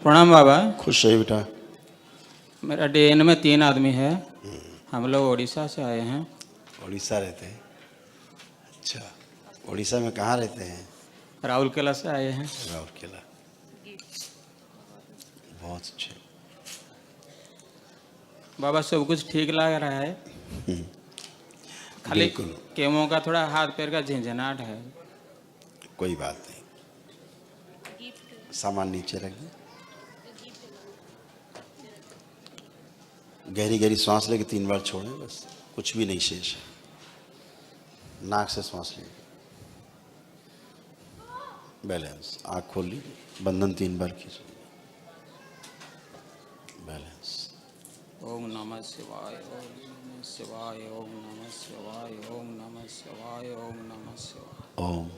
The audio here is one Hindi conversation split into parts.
प्रणाम बाबा। खुश रहिए बेटा। मेरा डीएन में 3 आदमी है। हम लोग उड़ीसा से आए हैं। उड़ीसा रहते हैं? अच्छा, उड़ीसा में कहाँ रहते हैं? राउरकेला से आए हैं। राउरकेला, बहुत अच्छे। बाबा सब कुछ ठीक लग रहा है, खाली बिल्कुल, केमो का थोड़ा हाथ पैर का झंझनाहट है। कोई बात नहीं, सामान नीचे रखिए। गहरी गहरी सांस लेके 3 बार छोड़ें, बस कुछ भी नहीं शेष है। नाक से सांस लीजिए, बैलेंस। आँख खोल लीजिए, बंधन 3 बार खींचिए, बैलेंस। ओम नमः शिवाय, ओम नमः शिवाय, ओम नमः शिवाय, ओम नमः शिवाय, ओम नमः शिवाय। ओम।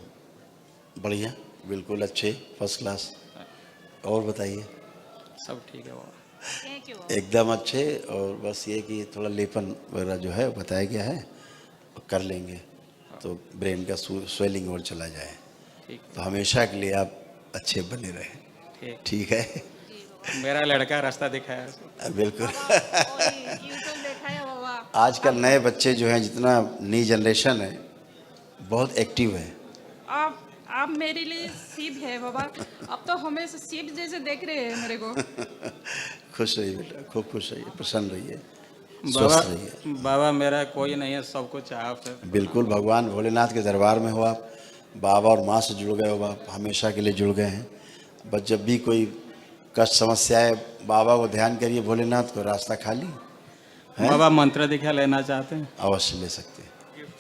बढ़िया, बिल्कुल अच्छे, फर्स्ट क्लास। और बताइए? सब ठीक है बाबा। एकदम अच्छे। और बस ये कि थोड़ा लेपन वगैरह जो है बताया गया है, कर लेंगे तो ब्रेन का स्वेलिंग और चला जाए, ठीक तो हमेशा के लिए आप अच्छे बने रहें। ठीक। ठीक है? मेरा लड़का रास्ता दिखाया। बिल्कुल। देखा है बाबा। आजकल नए बच्चे जो हैं, जितना नई जनरेशन है, बहुत एक्टिव है। आप मेरे लिए शिव है बाबा। अब तो हमेशा शिव जैसे देख रहे हैं मेरे को। खुश रहिए बेटा, खूब खुश रहिए, प्रसन्न रहिए, बाबा स्वस्थ रहिए। बाबा मेरा कोई नहीं है, सब कुछ आप है। बिल्कुल, भगवान भोलेनाथ के दरबार में हो आप, बाबा और माँ से जुड़ गए हो आप, हमेशा के लिए जुड़ गए हैं। बस जब भी कोई कष्ट समस्या है, बाबा को ध्यान करिए, भोलेनाथ को, रास्ता खाली है। बाबा मंत्र दीक्षा लेना चाहते हैं? अवश्य ले सकते हैं,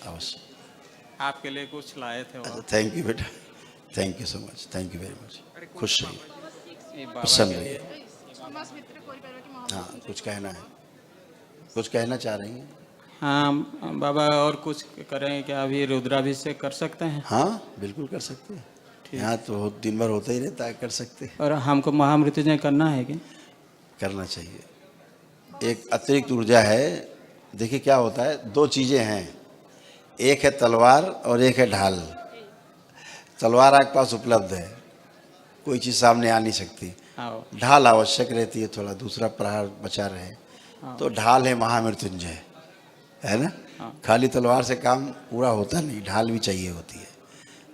अवश्य। आपके लिए कुछ लाए थे बाबा। थैंक यू बेटा, thank you so much, thank you very much. खुश रहिए, ये बाबा प्रसन्न के रहिए। लिए। हाँ, कुछ कहना है? कुछ कहना चाह रही हैं? हाँ बाबा, और कुछ करें क्या? अभी रुद्राभिषेक कर सकते हैं? हाँ, बिल्कुल कर सकते हैं। यहाँ तो दिन भर होता ही रहता है, कर सकते हैं। और हमको महामृत्युंजय करना है क्या? करना चाहिए। एक अतिरिक्त ऊर्जा है। देखिए क्या होता है, 2 चीज़ें हैं, एक है तलवार और एक है ढाल। तलवार आपके पास उपलब्ध है, कोई चीज़ सामने आ नहीं सकती। आओ। ढाल आवश्यक रहती है, थोड़ा दूसरा प्रहार बचा रहे। हाँ। तो ढाल है महामृत्युंजय, है ना? हाँ। खाली तलवार से काम पूरा होता नहीं, ढाल भी चाहिए होती है।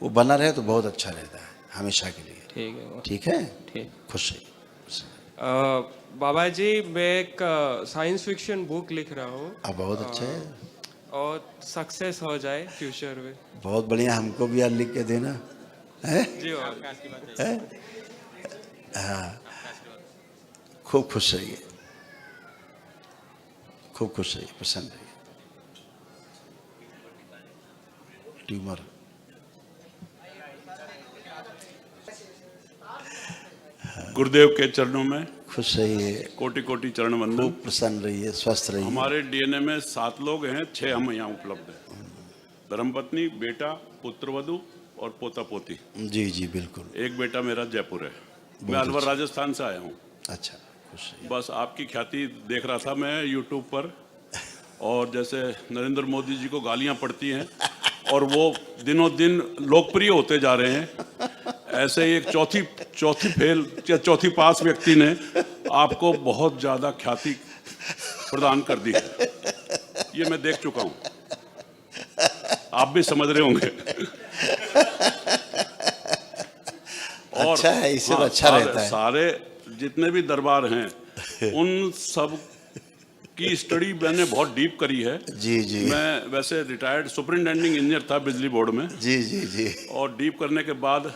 वो बना रहे तो बहुत अच्छा रहता है, हमेशा के लिए। ठीक है बाबा। ठीक है? ठीक। खुश रहिए। बाबा जी, मैं एक साइंस फिक्शन बुक लिख रहा हूँ अब बहुत अच्छा है, और सक्सेस हो जाए फ्यूचर में। बहुत बढ़िया। हमको भी यार लिख के देना है। जी बाबा। है? हाँ, खूब खुश रहिए, खूब खुश रहिए, प्रसन्न रहिए। ट्यूमर गुरुदेव के चरणों में खुश रहिए, कोटि कोटि चरण वंदन। खूब प्रसन्न रहिए, स्वस्थ रहिए। हमारे डीएनए में 7 लोग हैं, 6 हम यहाँ उपलब्ध हैं। धर्मपत्नी, बेटा, पुत्रवधु और पोता पोती। जी जी बिल्कुल। एक बेटा मेरा जयपुर है। मैं अलवर अच्छा। राजस्थान से आया हूँ। अच्छा, खुश रहिए। बस आपकी ख्याति देख रहा था मैं यूट्यूब पर, और जैसे नरेंद्र मोदी जी को गालियाँ पड़ती हैं और वो दिनों दिन लोकप्रिय होते जा रहे हैं, ऐसे ही एक चौथी पास व्यक्ति ने आपको बहुत ज़्यादा ख्याति प्रदान कर दी है। ये मैं देख चुका हूँ, आप भी समझ रहे होंगे। और अच्छा है, इससे तो अच्छा रहता है। सारे जितने भी दरबार हैं, उन सब की स्टडी मैंने बहुत डीप करी है। जी जी। मैं वैसे रिटायर्ड सुपरिटेंडिंग इंजीनियर था बिजली बोर्ड में। जी जी जी। और डीप करने के बाद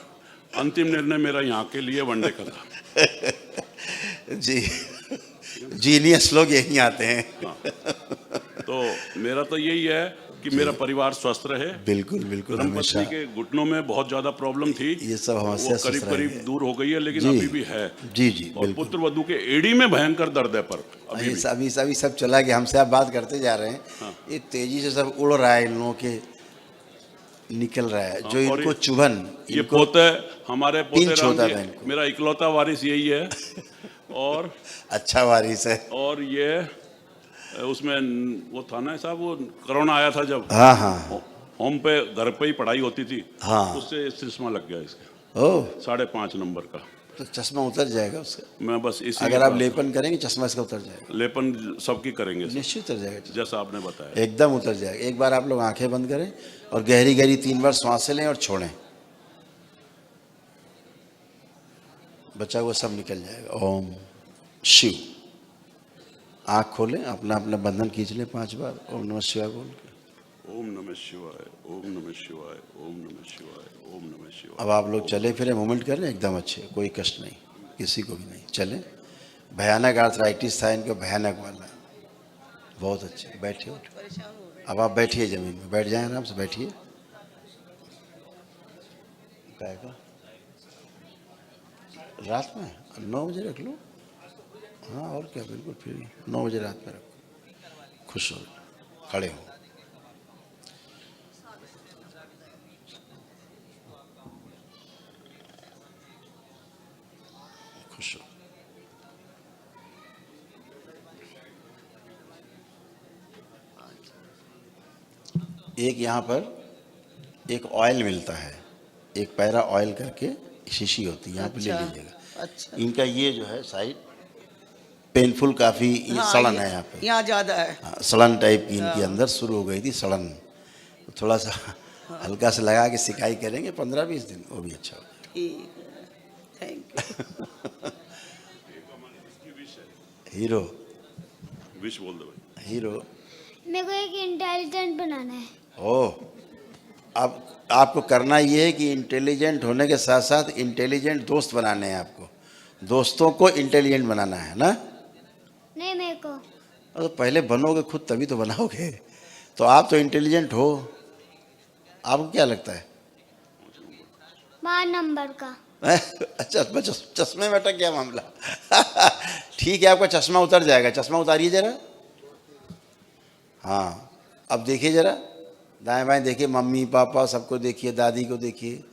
अंतिम निर्णय मेरा यहाँ के लिए वनडे का था। जी, जीनियस लोग यहीं आते हैं। हाँ। तो मेरा तो यही है कि मेरा परिवार स्वस्थ रहे। बिल्कुल बिल्कुल, हमेशा। धर्मपत्नी के घुटनों में बहुत ज्यादा प्रॉब्लम थी, ये सब समस्या वो करीब करीब दूर हो गई है, लेकिन अभी भी है। जी जी और बिल्कुल। पुत्र वधु के एड़ी में भयंकर दर्द है, पर अभी सब चला गया। हमसे आप बात करते जा रहे हैं। हाँ। ये तेजी से सब उड़ रहा है, इन लोगों के निकल रहा है, जो और इनको चुभन। ये पोते, हमारे पोते पिंच होता था इनको। मेरा इकलौता वारिस यही है। और अच्छा वारिस है। और ये उसमें वो था ना साहब, वो कोरोना आया था जब, हाँ हाँ होम पे, घर पे ही पढ़ाई होती थी। हाँ। उससे चश्मा लग गया इसका, ओह, 5.5 नंबर का। तो चश्मा उतर जाएगा उसका। मैं बस इसी अगर आप लेपन करेंगे चश्मा इसका उतर जाएगा, लेपन सबकी करेंगे सर, निश्चित उतर जाएगा चश्मा। जैसा आपने बताया। एकदम उतर जाएगा। एक बार आप लोग आंखें बंद करें और गहरी गहरी 3 बार सांसें लें और छोड़ें, बचा हुआ सब निकल जाएगा। ओम शिव। आंख खोलें, अपना अपना बंधन खींच लें 5 बार, ओम नमः शिवाय बोल के। ओम नमः शिवाय, ओम नमः शिवाय, ओम नमः शिवाय, ओम नमः शिवाय। अब आप लोग चले फिरे, मूवमेंट करें, एकदम अच्छे, कोई कष्ट नहीं, किसी को भी नहीं। चले। भयानक आर्थराइटिस था इनको, भयानक वाला। बहुत अच्छे। बैठिए, अब आप बैठिए, जमीन में बैठ जाएं, आराम से बैठिए। क्या का रात में 9 बजे रख लो। हाँ और क्या, बिल्कुल फ्री। 9 बजे रात में रखो। खुश हो, खड़े हो। खुश हो। एक यहाँ पर एक ऑयल मिलता है, एक पैरा ऑयल करके शीशी होती है, यहाँ पे ले लीजिएगा। अच्छा। इनका ये जो है साइड पेनफुल काफ़ी, ये सड़न है यहाँ पे, यहाँ ज्यादा है। हाँ, सड़न टाइप की इनके अंदर शुरू हो गई थी सड़न। तो थोड़ा सा हल्का से लगा के सिकाई करेंगे 15-20 दिन, वो भी अच्छा होगा। ठीक है, थैंक यू। हीरो, विश बोल दो भाई। हीरो। मेरे को एक इंटेलिजेंट बनाना है। ओह, अब आपको करना ये है कि इंटेलिजेंट होने के साथ साथ इंटेलिजेंट दोस्त बनाने हैं आपको। दोस्तों को इंटेलिजेंट बनाना है ना। नहीं, मेरे को तो पहले बनोगे खुद, तभी तो बनाओगे। तो आप तो इंटेलिजेंट हो, आपको क्या लगता है? 12 नंबर का। अच्छा, चश्मे में अटक गया मामला। ठीक है, आपका चश्मा उतर जाएगा। चश्मा उतारिए जरा। हाँ, अब देखिए जरा, दाएं बाएं देखिए, मम्मी पापा सबको देखिए, दादी को देखिए,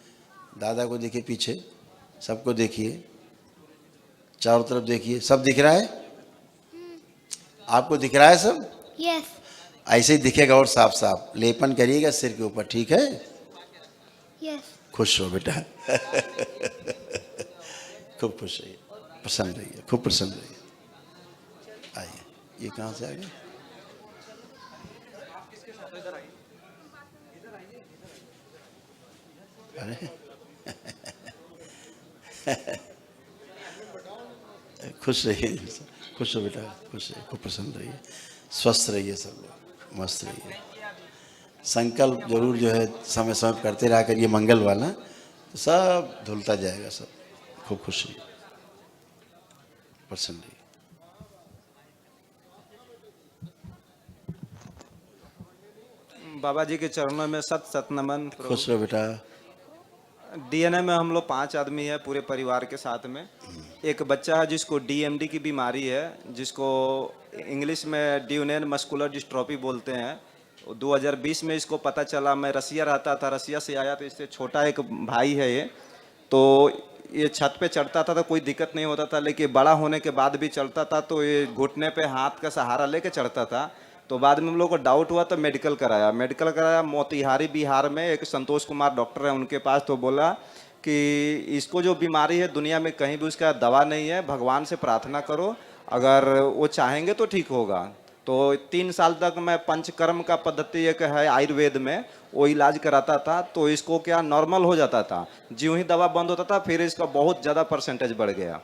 दादा को देखिए, पीछे सबको देखिए, चारों तरफ देखिए, सब दिख रहा है? आपको दिख रहा है सब? यस। ऐसे ही दिखेगा और साफ साफ। लेपन करिएगा सिर के ऊपर, ठीक है? यस। खुश हो बेटा। खूब खुश रहिए, प्रसन्न रहिए, खूब प्रसन्न रहिए। आइए, ये कहाँ से आ गया? अरे खुश रहिए, खुश हो बेटा, खुश रहिए, खूब प्रसन्न रहिए, स्वस्थ रहिए, सब लोग मस्त रहिए। संकल्प जरूर जो है समय समय करते रहा करिए मंगल वाला, तो सब धुलता जाएगा सब। खूब खुश रहिए, प्रसन्न रहिए। बाबा जी के चरणों में सत सत नमन। खुश रहो बेटा। डीएनए में हम लोग 5 आदमी है पूरे परिवार के साथ में। एक बच्चा है जिसको डीएमडी की बीमारी है, जिसको इंग्लिश में ड्यूनेन मस्कुलर डिस्ट्रॉफी बोलते हैं। 2020 में इसको पता चला। मैं रसिया रहता था, रसिया से आया, तो इससे छोटा एक भाई है ये। तो ये छत पे चढ़ता था तो कोई दिक्कत नहीं होता था, लेकिन बड़ा होने के बाद भी चढ़ता था तो ये घुटने पे हाथ का सहारा लेके चढ़ता था। तो बाद में हम लोग को डाउट हुआ तो मेडिकल कराया मोतिहारी बिहार में। एक संतोष कुमार डॉक्टर है, उनके पास। तो बोला कि इसको जो बीमारी है दुनिया में कहीं भी उसका दवा नहीं है, भगवान से प्रार्थना करो, अगर वो चाहेंगे तो ठीक होगा। तो 3 साल तक मैं पंचकर्म का पद्धति एक है आयुर्वेद में, वो इलाज कराता था। तो इसको क्या नॉर्मल हो जाता था, ज्यों ही दवा बंद होता था फिर इसका बहुत ज़्यादा परसेंटेज बढ़ गया।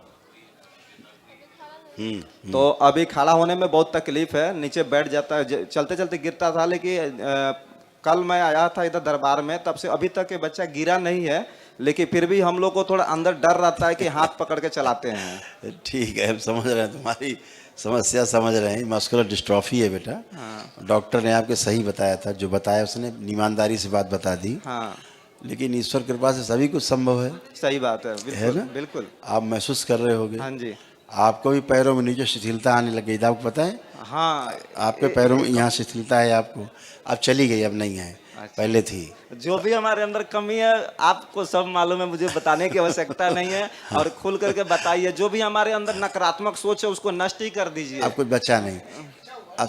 तो अभी खड़ा होने में बहुत तकलीफ है, नीचे बैठ जाता है, चलते चलते गिरता था। लेकिन कल मैं आया था इधर दरबार में, तब से अभी तक ये बच्चा गिरा नहीं है, लेकिन फिर भी हम लोग को थोड़ा अंदर डर रहता है कि हाथ पकड़ के चलाते हैं। ठीक है, हम समझ रहे हैं तुम्हारी समस्या, समझ रहे हैं। मस्कुलर डिस्ट्रॉफी है बेटा। हाँ। डॉक्टर ने आपके सही बताया था, जो बताया उसने ईमानदारी से बात बता दी। हाँ, लेकिन ईश्वर कृपा से सभी कुछ संभव है। सही बात है, बिल्कुल, है ना? बिल्कुल। आप महसूस कर रहे होगे। हाँ जी। आपको भी पैरों में नीचे शिथिलता आने लग गई थी, आपको पता है? हाँ, आपके पैरों में यहाँ शिथिलता है आपको, अब चली गई, अब नहीं है। अच्छा। पहले थी। जो भी हमारे अंदर कमी है आपको सब मालूम है, मुझे बताने की आवश्यकता नहीं है। और खुल करके बताइए, जो भी हमारे अंदर नकारात्मक सोच है उसको नष्ट ही कर दीजिए। अब कुछ बचा नहीं। अब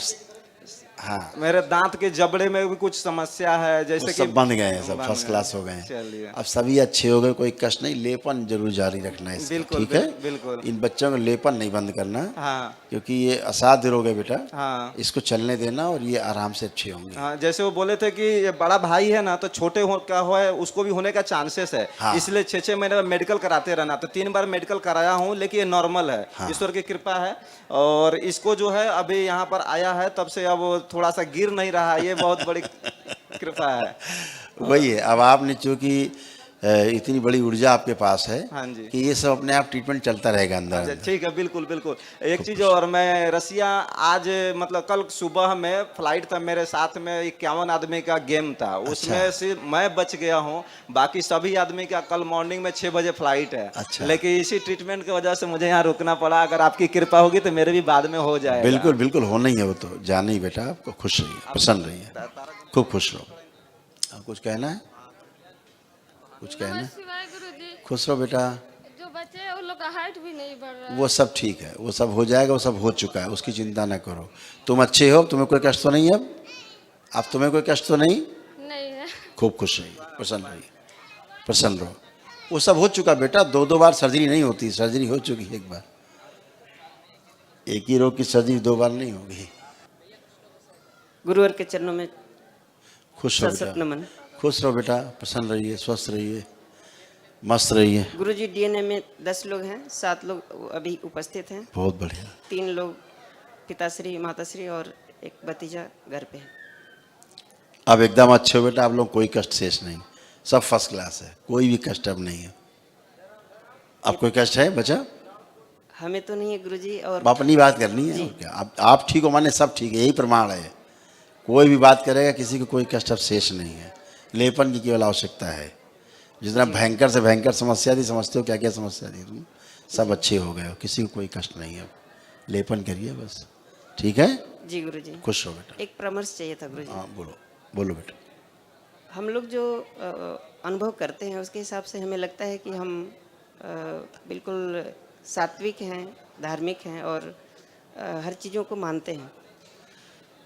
हाँ। मेरे दांत के जबड़े में भी कुछ समस्या है, वो जैसे कि सब बंद गए हैं, सब बंद फर्स्ट गए। क्लास हो गए हैं। चलिए। अब सभी अच्छे हो गए, कोई कष्ट नहीं। लेपन जरूर जारी रखना है इसका, बिल्कुल, ठीक है? बिल्कुल। इन बच्चों को लेपन नहीं बंद करना, हाँ क्योंकि ये असाध्य रोग है बेटा। हाँ इसको चलने देना और ये आराम से अच्छे होंगे। हाँ, जैसे वो बोले थे कि ये बड़ा भाई है ना, तो छोटे हो का हो है उसको भी होने का चांसेस है। हाँ। इसलिए 6-6 महीने में मेडिकल कराते रहना। तो 3 बार मेडिकल कराया हूँ, लेकिन ये नॉर्मल है। हाँ। ईश्वर की कृपा है। और इसको जो है अभी यहाँ पर आया है, तब से अब वो थोड़ा सा गिर नहीं रहा है, ये बहुत बड़ी कृपा है। वही है, अब आपने चूंकि इतनी बड़ी ऊर्जा आपके पास है हाँ जी। कि ये सब अपने आप ट्रीटमेंट चलता रहेगा अंदर अच्छा, अंदर। ठीक है, बिल्कुल बिल्कुल। एक चीज और, मैं रसिया आज मतलब कल सुबह में फ्लाइट था, मेरे साथ में 51 आदमी का गेम था, उसमें से मैं बच गया हूँ। बाकी सभी आदमी का कल मॉर्निंग में 6 बजे फ्लाइट है। अच्छा। लेकिन इसी ट्रीटमेंट की वजह से मुझे यहाँ रुकना पड़ा। अगर आपकी कृपा होगी तो मेरे भी बाद में हो जाएगा। बिल्कुल बिल्कुल होना ही है, वो तो जाना ही बेटा। आपको खुश रहिए, प्रसन्न रहिए, खूब खुश रहो। अब कुछ कहना है? कुछ कहना है? शिवाय गुरुजी, खुश रहो बेटा। जो बच्चे हैं उन लोग का हाइट भी नहीं बढ़ रहा है। वो सब ठीक है, वो सब हो जाएगा, वो सब हो चुका है, उसकी चिंता ना करो। तुम अच्छे हो, तुम्हें कोई कष्ट तो नहीं है अब तुम्हें कोई कष्ट तो नहीं? नहीं है। खूब खुश रहिए, प्रसन्न रहिए, प्रसन्न रहो। वो सब हो चुका बेटा। 2-2 बार सर्जरी नहीं होती, सर्जरी हो चुकी है एक बार। एक ही रोग की सर्जरी 2 बार नहीं होगी। गुरुवर के चरणों में खुश रहो सशक्त बेटा, नमन। खुश रहो बेटा, प्रसन्न रहिए, स्वस्थ रहिए, मस्त रहिए। गुरुजी, डीएनए में 10 लोग हैं, 7 लोग अभी उपस्थित हैं। बहुत बढ़िया। 3 लोग पिताश्री, माताश्री और एक भतीजा घर पे है। अब एकदम अच्छे हो बेटा, आप लोग कोई कष्ट शेष नहीं, सब फर्स्ट क्लास है, कोई भी कष्ट अब नहीं है। अब कोई कष्ट है बचा? हमें तो नहीं है गुरुजी। और अब अपनी बात करनी है और क्या। आप ठीक हो माने सब ठीक है, यही प्रमाण है। कोई भी बात करेगा, किसी को कोई कष्ट अब शेष नहीं है। लेपन की केवल आवश्यकता है। जितना भयंकर से भयंकर समस्या थी, समझते हो क्या क्या समस्या थी तुम, सब अच्छे हो गए हो, किसी को कोई कष्ट नहीं है। लेपन करिए बस, ठीक है? जी गुरुजी, खुश रहो बेटा। एक परामर्श चाहिए था गुरुजी। हाँ बोलो, बोलो बेटा। हम लोग जो अनुभव करते हैं उसके हिसाब से हमें लगता है कि हम बिल्कुल सात्विक हैं, धार्मिक हैं और हर चीज़ों को मानते हैं।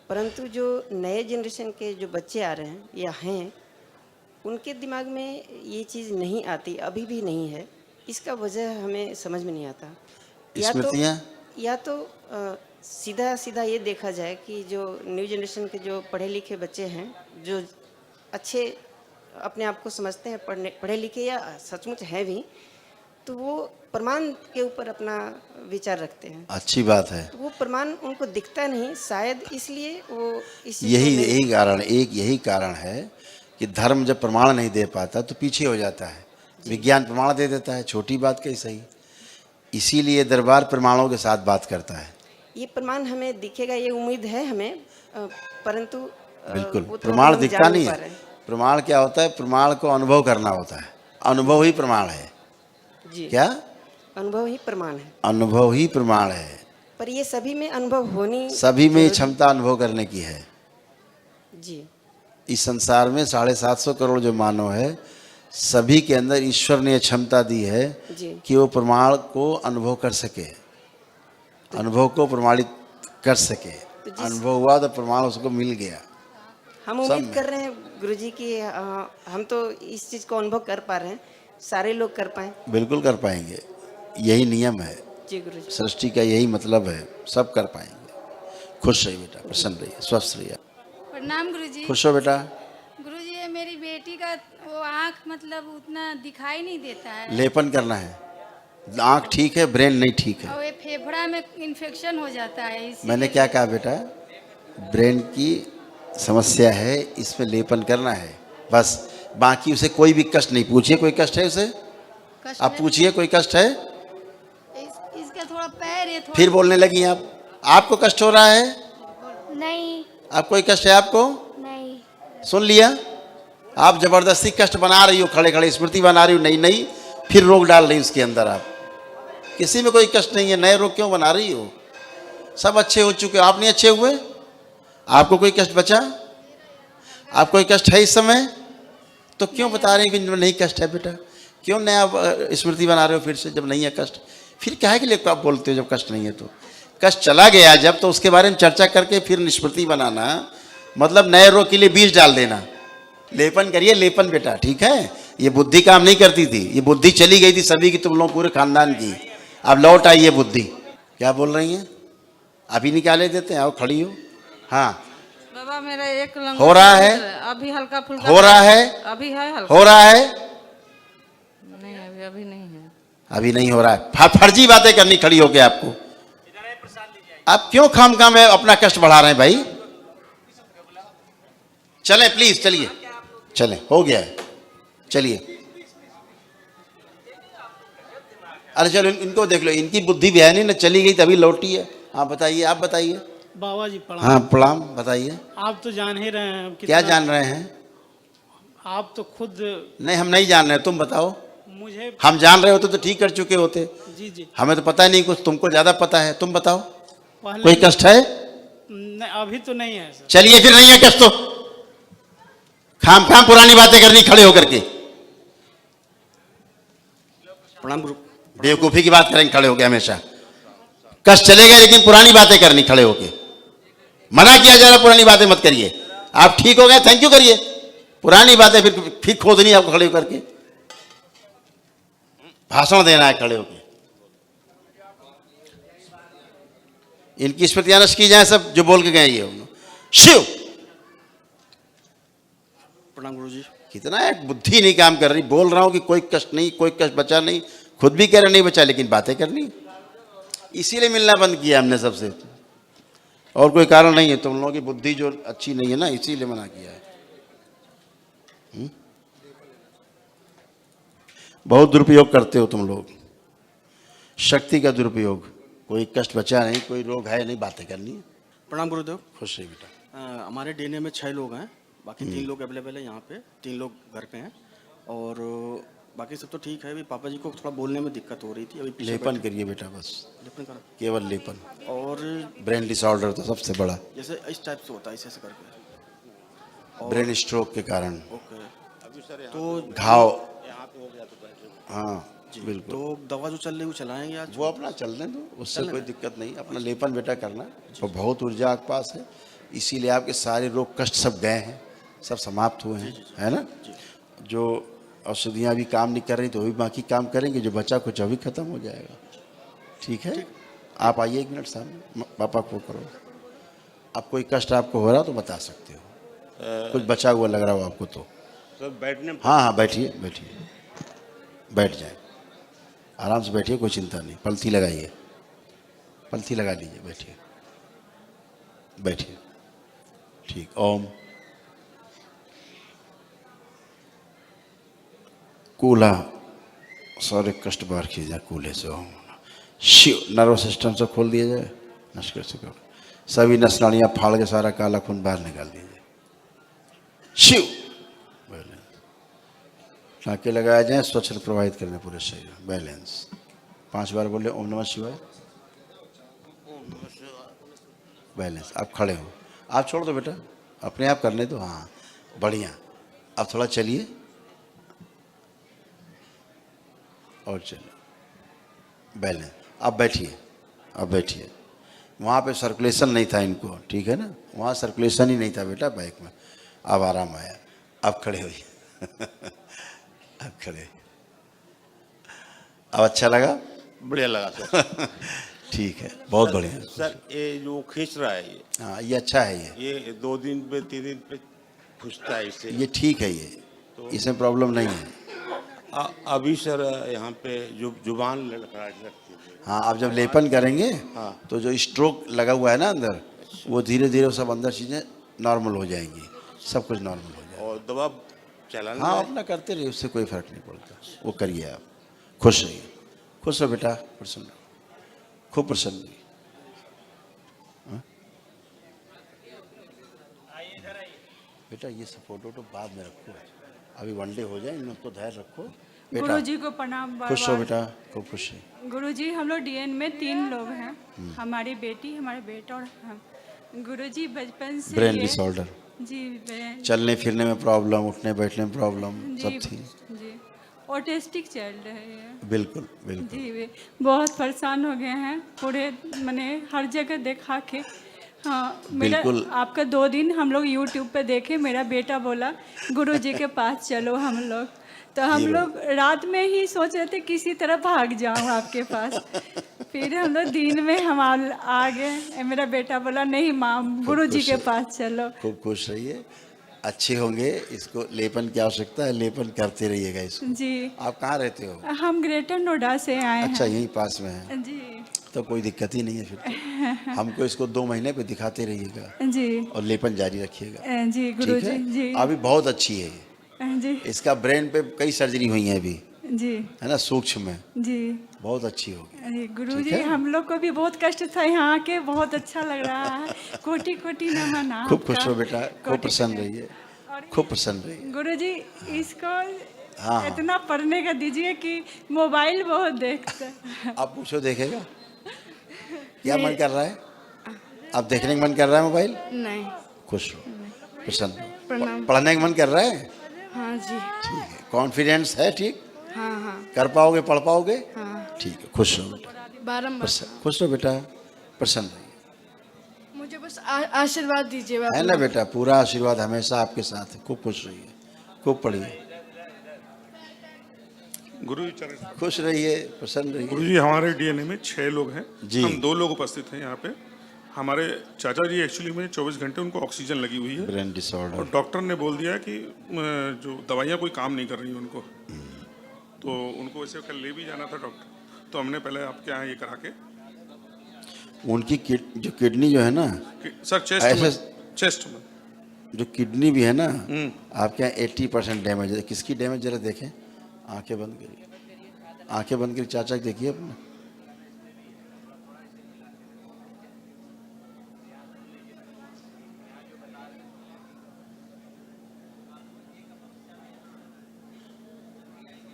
परंतु जो नए जनरेशन के जो बच्चे आ रहे हैं या हैं, उनके दिमाग में ये चीज़ नहीं आती, अभी भी नहीं है। इसका वजह हमें समझ में नहीं आता। या तो सीधा सीधा ये देखा जाए कि जो न्यू जनरेशन के जो पढ़े लिखे बच्चे हैं, जो अच्छे अपने आप को समझते हैं, पढ़े लिखे या सचमुच हैं भी, तो वो प्रमाण के ऊपर अपना विचार रखते हैं। अच्छी बात है। तो वो प्रमाण उनको दिखता नहीं, शायद इसलिए वो इस यही कारण है कि धर्म जब प्रमाण नहीं दे पाता तो पीछे हो जाता है। विज्ञान प्रमाण दे देता है, छोटी बात कहीं सही। इसीलिए दरबार प्रमाणों के साथ बात करता है। ये प्रमाण हमें दिखेगा, ये उम्मीद है हमें, परंतु बिल्कुल वो तो प्रमाण हम दिखता जान नहीं पा है। रहे हैं। प्रमाण क्या होता है? प्रमाण को अनुभव करना होता है। अनुभव ही प्रमाण है। जी, क्या? अनुभव ही प्रमाण है। अनुभव ही प्रमाण है। पर ये सभी में अनुभव होनी, सभी में ये क्षमता अनुभव करने की है। जी, इस संसार में 750 करोड़ जो मानव है, सभी के अंदर ईश्वर ने क्षमता दी है जी। कि वो प्रमाण को अनुभव कर सके, अनुभव को प्रमाणित कर सके। अनुभव हुआ तो प्रमाण उसको मिल गया। हम उम्मीद कर रहे हैं गुरुजी कि हम तो इस चीज़ को अनुभव कर पा रहे हैं, सारे लोग कर पाएं। बिल्कुल कर पाएंगे, यही नियम है जी गुरुजी। सृष्टि का, यही मतलब है, सब कर पाएंगे। खुश रहिए बेटा, प्रसन्न रहिए, स्वस्थ रहिए। प्रणाम गुरुजी। खुश हो बेटा। गुरुजी, ये मेरी बेटी का वो आँख मतलब उतना दिखाई नहीं देता है, लेपन करना है। आँख ठीक है, ब्रेन नहीं ठीक है। और ये फेफड़ा में इन्फेक्शन हो जाता है। मैंने क्या कहा बेटा? ब्रेन की समस्या है, इसमें लेपन करना है बस। बाकी उसे कोई भी कष्ट नहीं। पूछिए कोई कष्ट है उसे? कष्ट आप पूछिए कोई कष्ट है? इसका थोड़ा पैर है, थोड़ा फिर बोलने लगी आप। आपको कष्ट हो रहा है? नहीं आप कोई कष्ट है आपको? नहीं सुन लिया? आप जबरदस्ती कष्ट बना रही हो, खड़े खड़े स्मृति बना रही हो, नहीं नहीं, फिर रोग डाल रही उसके अंदर। आप किसी में कोई कष्ट नहीं है, नए रोग क्यों बना रही हो? सब अच्छे हो चुके, आप नहीं अच्छे हुए? आपको कोई कष्ट बचा? आपको कोई कष्ट है इस समय? तो क्यों बता रहे हैं कि नहीं कष्ट है बेटा? क्यों नया स्मृति बना रहे हो फिर से, जब नहीं है कष्ट? फिर क्या है कि लिए आप बोलते हो जब कष्ट नहीं है? तो कष्ट चला गया जब, तो उसके बारे में चर्चा करके फिर निष्पत्ति बनाना, मतलब नए रोग के लिए बीज डाल देना। लेपन करिए, लेपन बेटा, ठीक है। ये बुद्धि काम नहीं करती थी, ये बुद्धि चली गई थी सभी की, तुम लोग पूरे खानदान की। अब लौट आई ये बुद्धि। क्या बोल रही हैं? अभी निकाले देते हैं, आओ खड़ी हो। हाँ बाबा मेरा एक लंगोट हो रहा है, अभी हल्का फुल्का हो रहा है, अभी है हल्का, हो रहा है, नहीं अभी नहीं है। अभी नहीं हो रहा है। फर्जी बातें करनी खड़ी होके आपको। आप क्यों खामखा में अपना कष्ट बढ़ा रहे हैं भाई? चलें प्लीज, चलिए चलें, हो गया है, चलिए। अरे चलो इनको देख लो, इनकी बुद्धि भी है नहीं ना, चली गई तभी लौटी है। हाँ बताइए, आप बताइए। बाबा जी प्रणाम। हाँ प्रणाम, बताइए। आप तो जान ही रहे हैं क्या जान रहे हैं? आप तो खुद। नहीं हम नहीं जान रहे, तुम बताओ। मुझे हम जान रहे होते तो ठीक कर चुके होते। जी जी हमें तो पता नहीं कुछ, तुमको ज्यादा पता है, तुम बताओ। पहले कोई कष्ट है? नहीं, अभी तो नहीं है सर। चलिए फिर नहीं है कष्ट तो खाम पुरानी बातें करनी खड़े होकर के। प्रणाम गुरु। बेवकूफी की बात करेंगे खड़े होके हमेशा। कष्ट चलेगा लेकिन पुरानी बातें करनी खड़े होके। मना किया जा रहा, पुरानी बातें मत करिए। आप ठीक हो गए, थैंक यू करिए। पुरानी बातें फिर खोदनी आपको खड़े होकर के, भाषण देना है खड़े होके। इनकी स्मृतियां नष्ट की जाए सब जो बोल के गए ये शिव। प्रणाम गुरु जी। कितना एक बुद्धि नहीं काम कर रही। बोल रहा हूं कि कोई कष्ट नहीं, कोई कष्ट बचा नहीं, खुद भी कह रहे नहीं बचा, लेकिन बातें करनी। इसीलिए मिलना बंद किया हमने सबसे, और कोई कारण नहीं है। तुम लोगों की बुद्धि जो अच्छी नहीं है ना, इसीलिए मना किया है। बहुत दुरुपयोग करते हो तुम लोग, शक्ति का दुरुपयोग। कोई कष्ट बचा नहीं, कोई रोग है नहीं, बातें करनी है। प्रणाम गुरुदेव। खुश रहिए बेटा। हमारे डीएनए में 6 लोग हैं, बाकी 3 लोग अवेलेबल है यहाँ पे, 3 लोग घर पे हैं, और बाकी सब तो ठीक है। अभी पापा जी को थोड़ा बोलने में दिक्कत हो रही थी। अभी पीछे लेपन करिए बेटा, बस लेपन करा, केवल लेपन। और ब्रेन डिसऑर्डर तो सबसे बड़ा, जैसे इस टाइप से होता है, ऐसे करके। ब्रेन स्ट्रोक के कारण ओके, तो घाव। हाँ जी बिल्कुल। तो दवा जो चल रही है वो चलाएंगे आज? वो अपना चलने दो, उससे कोई दिक्कत नहीं। अपना लेपन बेटा करना, तो बहुत ऊर्जा आपके पास है, इसीलिए आपके सारे रोग कष्ट सब गए हैं, सब समाप्त हुए हैं, है ना। जो औषधियाँ भी काम नहीं कर रही तो भी बाकी काम करेंगे, जो बचा कुछ अभी खत्म हो जाएगा। ठीक है, आप आइए 1 मिनट सामने, पापा को करो। अब कोई कष्ट आपको हो रहा तो बता सकते हो, कुछ बचा हुआ लग रहा हो आपको तो। बैठने। हाँ हाँ बैठिए, बैठिए, बैठ जाए, आराम से बैठिए, कोई चिंता नहीं। पलथी लगाइए, पलथी लगा लीजिए, बैठिए बैठिए। ठीक, ओम कूला सारे कष्ट बाहर किए जाए कूले से। ओम शिव। नर्वस सिस्टम से खोल दिया जाए, नष्कर से करो, सभी नस नाड़ियाँ फाड़ के सारा काला खून बाहर निकाल दीजिए। शिव। टाँके लगाए जाएं, स्वच्छ प्रवाहित करने पूरे शरीर, बैलेंस। 5 बार बोले ओम नमः शिवाय, बैलेंस। आप खड़े हो, आप छोड़ दो बेटा, अपने आप करने दो। हाँ बढ़िया। अब थोड़ा चलिए और चलो, बैलेंस। अब बैठिए, अब बैठिए। वहाँ पे सर्कुलेशन नहीं था इनको, ठीक है ना, वहाँ सर्कुलेशन ही नहीं था बेटा बाइक में। अब आराम आया, अब खड़े होइए। अब खड़े। अब अच्छा लगा? बढ़िया लगा सर। ठीक है, बहुत बढ़िया सर। ये जो खींच रहा है ये, हाँ ये अच्छा है। ये 2 दिन पे 3 दिन पे खुजता है इससे। ये ठीक है, ये इसमें प्रॉब्लम नहीं है। अभी सर यहाँ पे जो जुबान लड़खड़ा लगती है। हाँ अब जब लेपन करेंगे हाँ। तो जो स्ट्रोक लगा हुआ है ना अंदर, वो धीरे धीरे सब अंदर चीज़ें नॉर्मल हो जाएंगी, सब कुछ नॉर्मल हो जाएगा। और दवा चलाना। हाँ अपना करते रहिए, उससे कोई फर्क नहीं पड़ता। वो करिए, आप खुश रहिए। खुश रहो बेटा, प्रसन्न रहो, खूब प्रसन्न रहिए। बेटा ये सब फोटो तो बाद में रखो, अभी 1 डे हो जाए, इन लोग को धैर्य रखो बेटा। गुरुजी को प्रणाम। खुश हो बेटा, खूब खुश है। गुरुजी हम लोग डीएन में 3 लोग हैं, हमारी बेटी, हमारा बेटा और हम। गुरुजी बचपन से ब्रेन डिसऑर्डर जी, चलने फिरने में प्रॉब्लम, उठने बैठने में प्रॉब्लम जी सब थी। जी। ऑटिस्टिक चाइल्ड है ये। बिल्कुल बिल्कुल। जी वे बहुत परेशान हो गए हैं पूरे, मैंने हर जगह देखा के। हाँ मेरा बिल्कुल। आपका 2 दिन हम लोग यूट्यूब पे देखे, मेरा बेटा बोला गुरुजी के पास चलो हम लोग, तो हम लोग रात में ही सोच रहे थे किसी तरह भाग जाऊं आपके पास। फिर हम लोग दिन में हम आ गए, मेरा बेटा बोला नहीं माँ गुरुजी के पास चलो। खूब खुश रहिए, अच्छे होंगे। इसको लेपन की आवश्यकता है, लेपन करते रहिएगा इसको। जी आप कहाँ रहते हो? हम ग्रेटर नोएडा से आए अच्छा, हैं। यहीं पास में है, जी तो कोई दिक्कत ही नहीं है फिर तो। हमको इसको 2 महीने पे दिखाते रहिएगा जी और लेपन जारी रखिएगा। जी ठीक गुरुजी है? जी अभी बहुत अच्छी है ये। जी इसका ब्रेन पे कई सर्जरी हुई है अभी, जी है ना, सूक्ष्म में। जी। बहुत अच्छी होगी। अरे गुरुजी ठीक है? हम लोग को भी बहुत कष्ट था, यहाँ आके बहुत अच्छा लग रहा है। कोटि कोटि नमन आपका। खूब खुश हो बेटा, खूब कोटि प्रसन्न कोटि। रहिए, खूब प्रसन्न रहिए। गुरुजी इसको हाँ। इतना पढ़ने का दीजिए कि मोबाइल बहुत देखता है। आप पूछो, देखेगा क्या मन कर रहा है? आप देखने का मन कर रहा है मोबाइल? नहीं। खुश हो, प्रसन्न हो। प्रणाम। पढ़ने का मन कर रहा है? हाँ जी। ठीक है, कॉन्फिडेंस है? ठीक, हाँ हाँ कर पाओगे, पढ़ पाओगे? हाँ। ठीक है, खुश रहो बेटा, बारम्बार खुश रहो बेटा, प्रसन्न रहिए, मुझे बस आशीर्वाद दीजिए है ना बेटा। पूरा आशीर्वाद हमेशा आपके साथ है। खूब खुश रहिए, खूब पढ़िए, गुरु जी चरण। खुश रहिए, प्रसन्न रहिए। गुरु जी हमारे डीएनए में 6 लोग हैं जी। हम 2 लोग उपस्थित हैं यहाँ पे। हमारे चाचा जी एक्चुअली में 24 घंटे उनको ऑक्सीजन लगी हुई है ब्रेन डिसऑर्डर। और डॉक्टर ने बोल दिया कि जो दवाइयाँ कोई काम नहीं कर रही उनको, तो उनको वैसे कल ले भी जाना था डॉक्टर, तो हमने पहले आपके यहाँ ये करा के उनकी जो किडनी जो है ना सर चेस्ट में जो किडनी भी है ना आपके यहाँ 80% डैमेज है। किसकी डैमेज जरा देखें, आंखें बंद करिए, आंखें बंद करिए, चाचा देखिए अपने।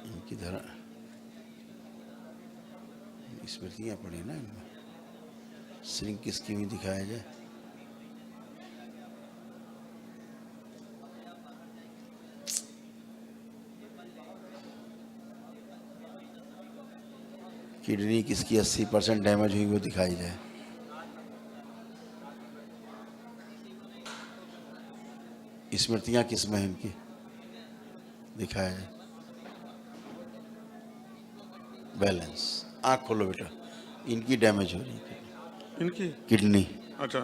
इनकी धरा स्मृतियाँ पड़ी ना इनमें, श्रिंक किसकी हुई दिखाया जाए। किडनी किसकी 80% डैमेज हुई वो दिखाई जाए। स्मृतियाँ किस में इनकी दिखाया जाए। बैलेंस, आँख खोलो बेटा, इनकी डैमेज हो रही है, इनकी किडनी। अच्छा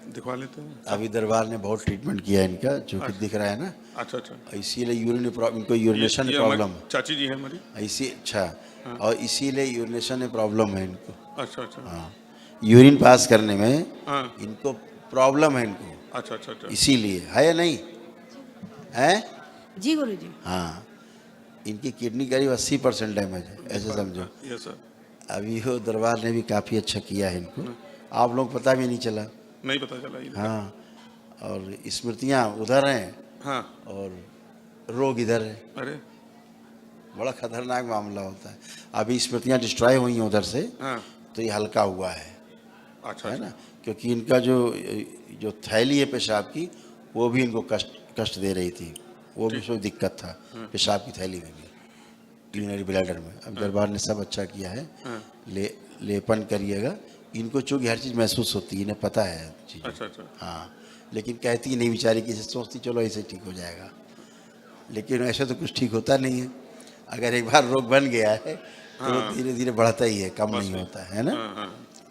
दिखवा लेते हैं। अभी दरबार ने बहुत ट्रीटमेंट किया है इनका, जो कि दिख रहा है ना। अच्छा अच्छा। इसीलिए इनको यूरिनेशन ये प्रॉब्लम, चाची जी है हमारी। इसी अच्छा, और इसीलिए यूरिनेशन में प्रॉब्लम है इनको। अच्छा अच्छा। हाँ, यूरिन पास करने में हाँ। इनको प्रॉब्लम है इनको, अच्छा अच्छा अच्छा। इसीलिए है या नहीं है? जी गुरु जी। हाँ, इनकी किडनी करीब 80% डैमेज है, ऐसे समझो। Yes sir. अभी वो दरबार ने भी काफ़ी अच्छा किया है इनको, आप लोग पता भी नहीं चला। नहीं पता चला ये। हाँ, और स्मृतियाँ उधर हैं हाँ और रोग इधर है। अरे बड़ा खतरनाक मामला होता है। अभी स्मृतियाँ डिस्ट्रॉय हुई हैं उधर से, हाँ। तो ये हल्का हुआ है, अच्छा है ना, क्योंकि इनका जो थैली है पेशाब की, वो भी इनको कष्ट दे रही थी, वो भी उसमें दिक्कत था, पेशाब की थैली में भी, यूरिनरी ब्लैडर में। अब दरबार ने सब अच्छा किया है। लेपन करिएगा, इनको चूँकि हर चीज़ महसूस होती है, इन्हें पता है चीज़। अच्छा अच्छा। हाँ, लेकिन कहती नहीं बेचारी, किसी सोचती चलो ऐसे ठीक हो जाएगा, लेकिन ऐसे तो कुछ ठीक होता नहीं है। अगर एक बार रोग बन गया है तो धीरे धीरे बढ़ता ही है, कम नहीं होता है ना।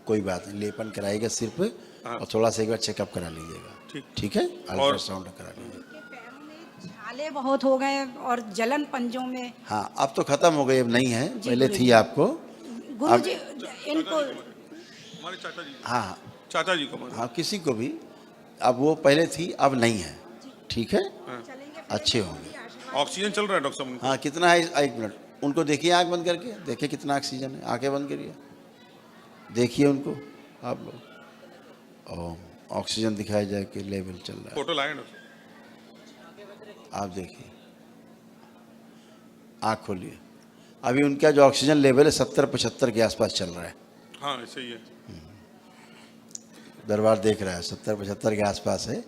कोई बात नहीं, लेपन कराइएगा सिर पे, और थोड़ा सा एक बार चेकअप करा लीजिएगा, ठीक है, अल्ट्रासाउंड करा लीजिएगा। छाले बहुत हो गए और जलन पंजों में। हाँ, अब तो खत्म हो गई, अब नहीं है, पहले थी आपको। गुरु जी इनको हमारे चाचा जी। हाँ चाचा जी को हाँ, किसी को भी, अब वो पहले थी, अब नहीं है, ठीक है, अच्छे होंगे। ऑक्सीजन चल रहा है डॉक्टर साहब। हाँ, कितना है? 1 मिनट, उनको देखिए, आँख बंद करके देखिए कितना ऑक्सीजन है, आंखें बंद करिए, देखिए उनको आप लोग, और ऑक्सीजन दिखाया जाए कि लेवल चल रहा है। फोटो लाए डॉक्टर। आप देखिए, आँख खोलिए, अभी उनका जो ऑक्सीजन लेवल है 70-75 के आसपास चल रहा है। हाँ ऐसे ही है। दरबार देख रहा है, 70-75 के आसपास है।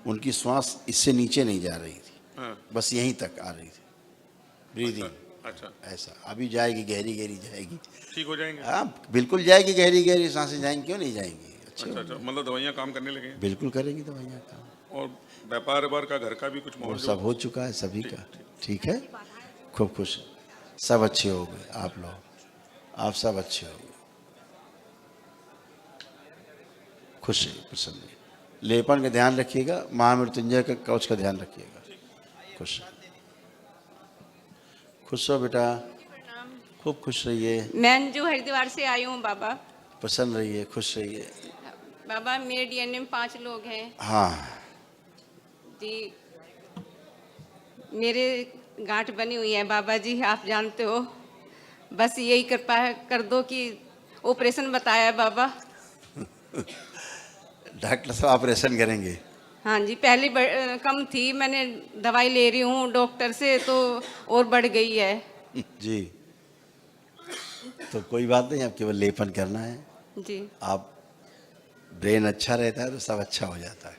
उनकी श्वास इससे नीचे नहीं जा रही थी, हाँ। बस यहीं तक आ रही थी। ब्रीदिंग, अच्छा, ऐसा। अभी जाएगी, गहरी गहरी जाएगी। ठीक हो जाएंगे? हाँ बिल्कुल जाएगी, गहरी गहरी सांसें जाएंगी, क्यों नहीं जाएंगी? अच्छे अच्छा अच्छा, मतलब दवाइयाँ काम करने लगे हैं? बिल्कुल करेगी दवाइयाँ काम। और व्यापार व्यापार का, घर का भी कुछ वो माहौल सब हो चुका है सभी का। ठीक है, खूब खुश, सब अच्छे हो गए आप लोग, आप सब अच्छे हो गए, खुश है, प्रसन्न है। लेपन का ध्यान रखिएगा, महामृत्युंजय का कवच का ध्यान रखिएगा। खुश है, खुश हो बेटा, खूब खुश रहिए, मैं अंजू हरिद्वार से आई हूँ बाबा। प्रसन्न रहिए, खुश रहिए। बाबा मेरे डीएनए में 5 लोग हैं हाँ, जी। मेरे गांठ बनी हुई है बाबा जी, आप जानते हो। बस यही कृपा कर दो कि ऑपरेशन बताया है बाबा। डॉक्टर साहब ऑपरेशन करेंगे? हाँ जी, पहले कम थी, मैंने दवाई ले रही हूँ डॉक्टर से तो और बढ़ गई है जी। तो कोई बात नहीं, आप केवल लेपन करना है जी। आप, ब्रेन अच्छा रहता है तो सब अच्छा हो जाता है।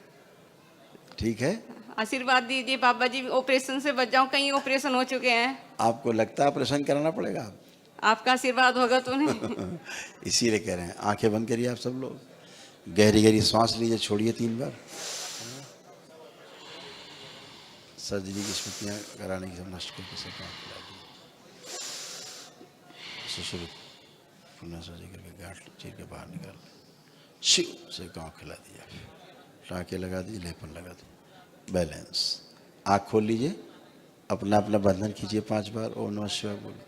ठीक है, आशीर्वाद दीजिए बाबा जी, ऑपरेशन से बच जाऊं, कई ऑपरेशन हो चुके हैं। आपको लगता है ऑपरेशन कराना पड़ेगा? आपका आशीर्वाद होगा तो नहीं। इसीलिए कह रहे हैं, आंखें बंद करिए आप सब लोग, गहरी गहरी सांस लीजिए, छोड़िए 3 बार। सर्जरी की स्मृतियाँ कराने की सब नष्ट करके सब काम करा दिए। सुश्रुत पुनः सर्जरी करके गांठ चीर के बाहर निकाल शिव से गाँव खिला दिया, टाँके लगा दीजिए, लेपन लगा दीजिए, बैलेंस। आँख खोल लीजिए, अपना अपना बंधन खींचिए 5 बार, ओम नमः शिवाय बोलिए।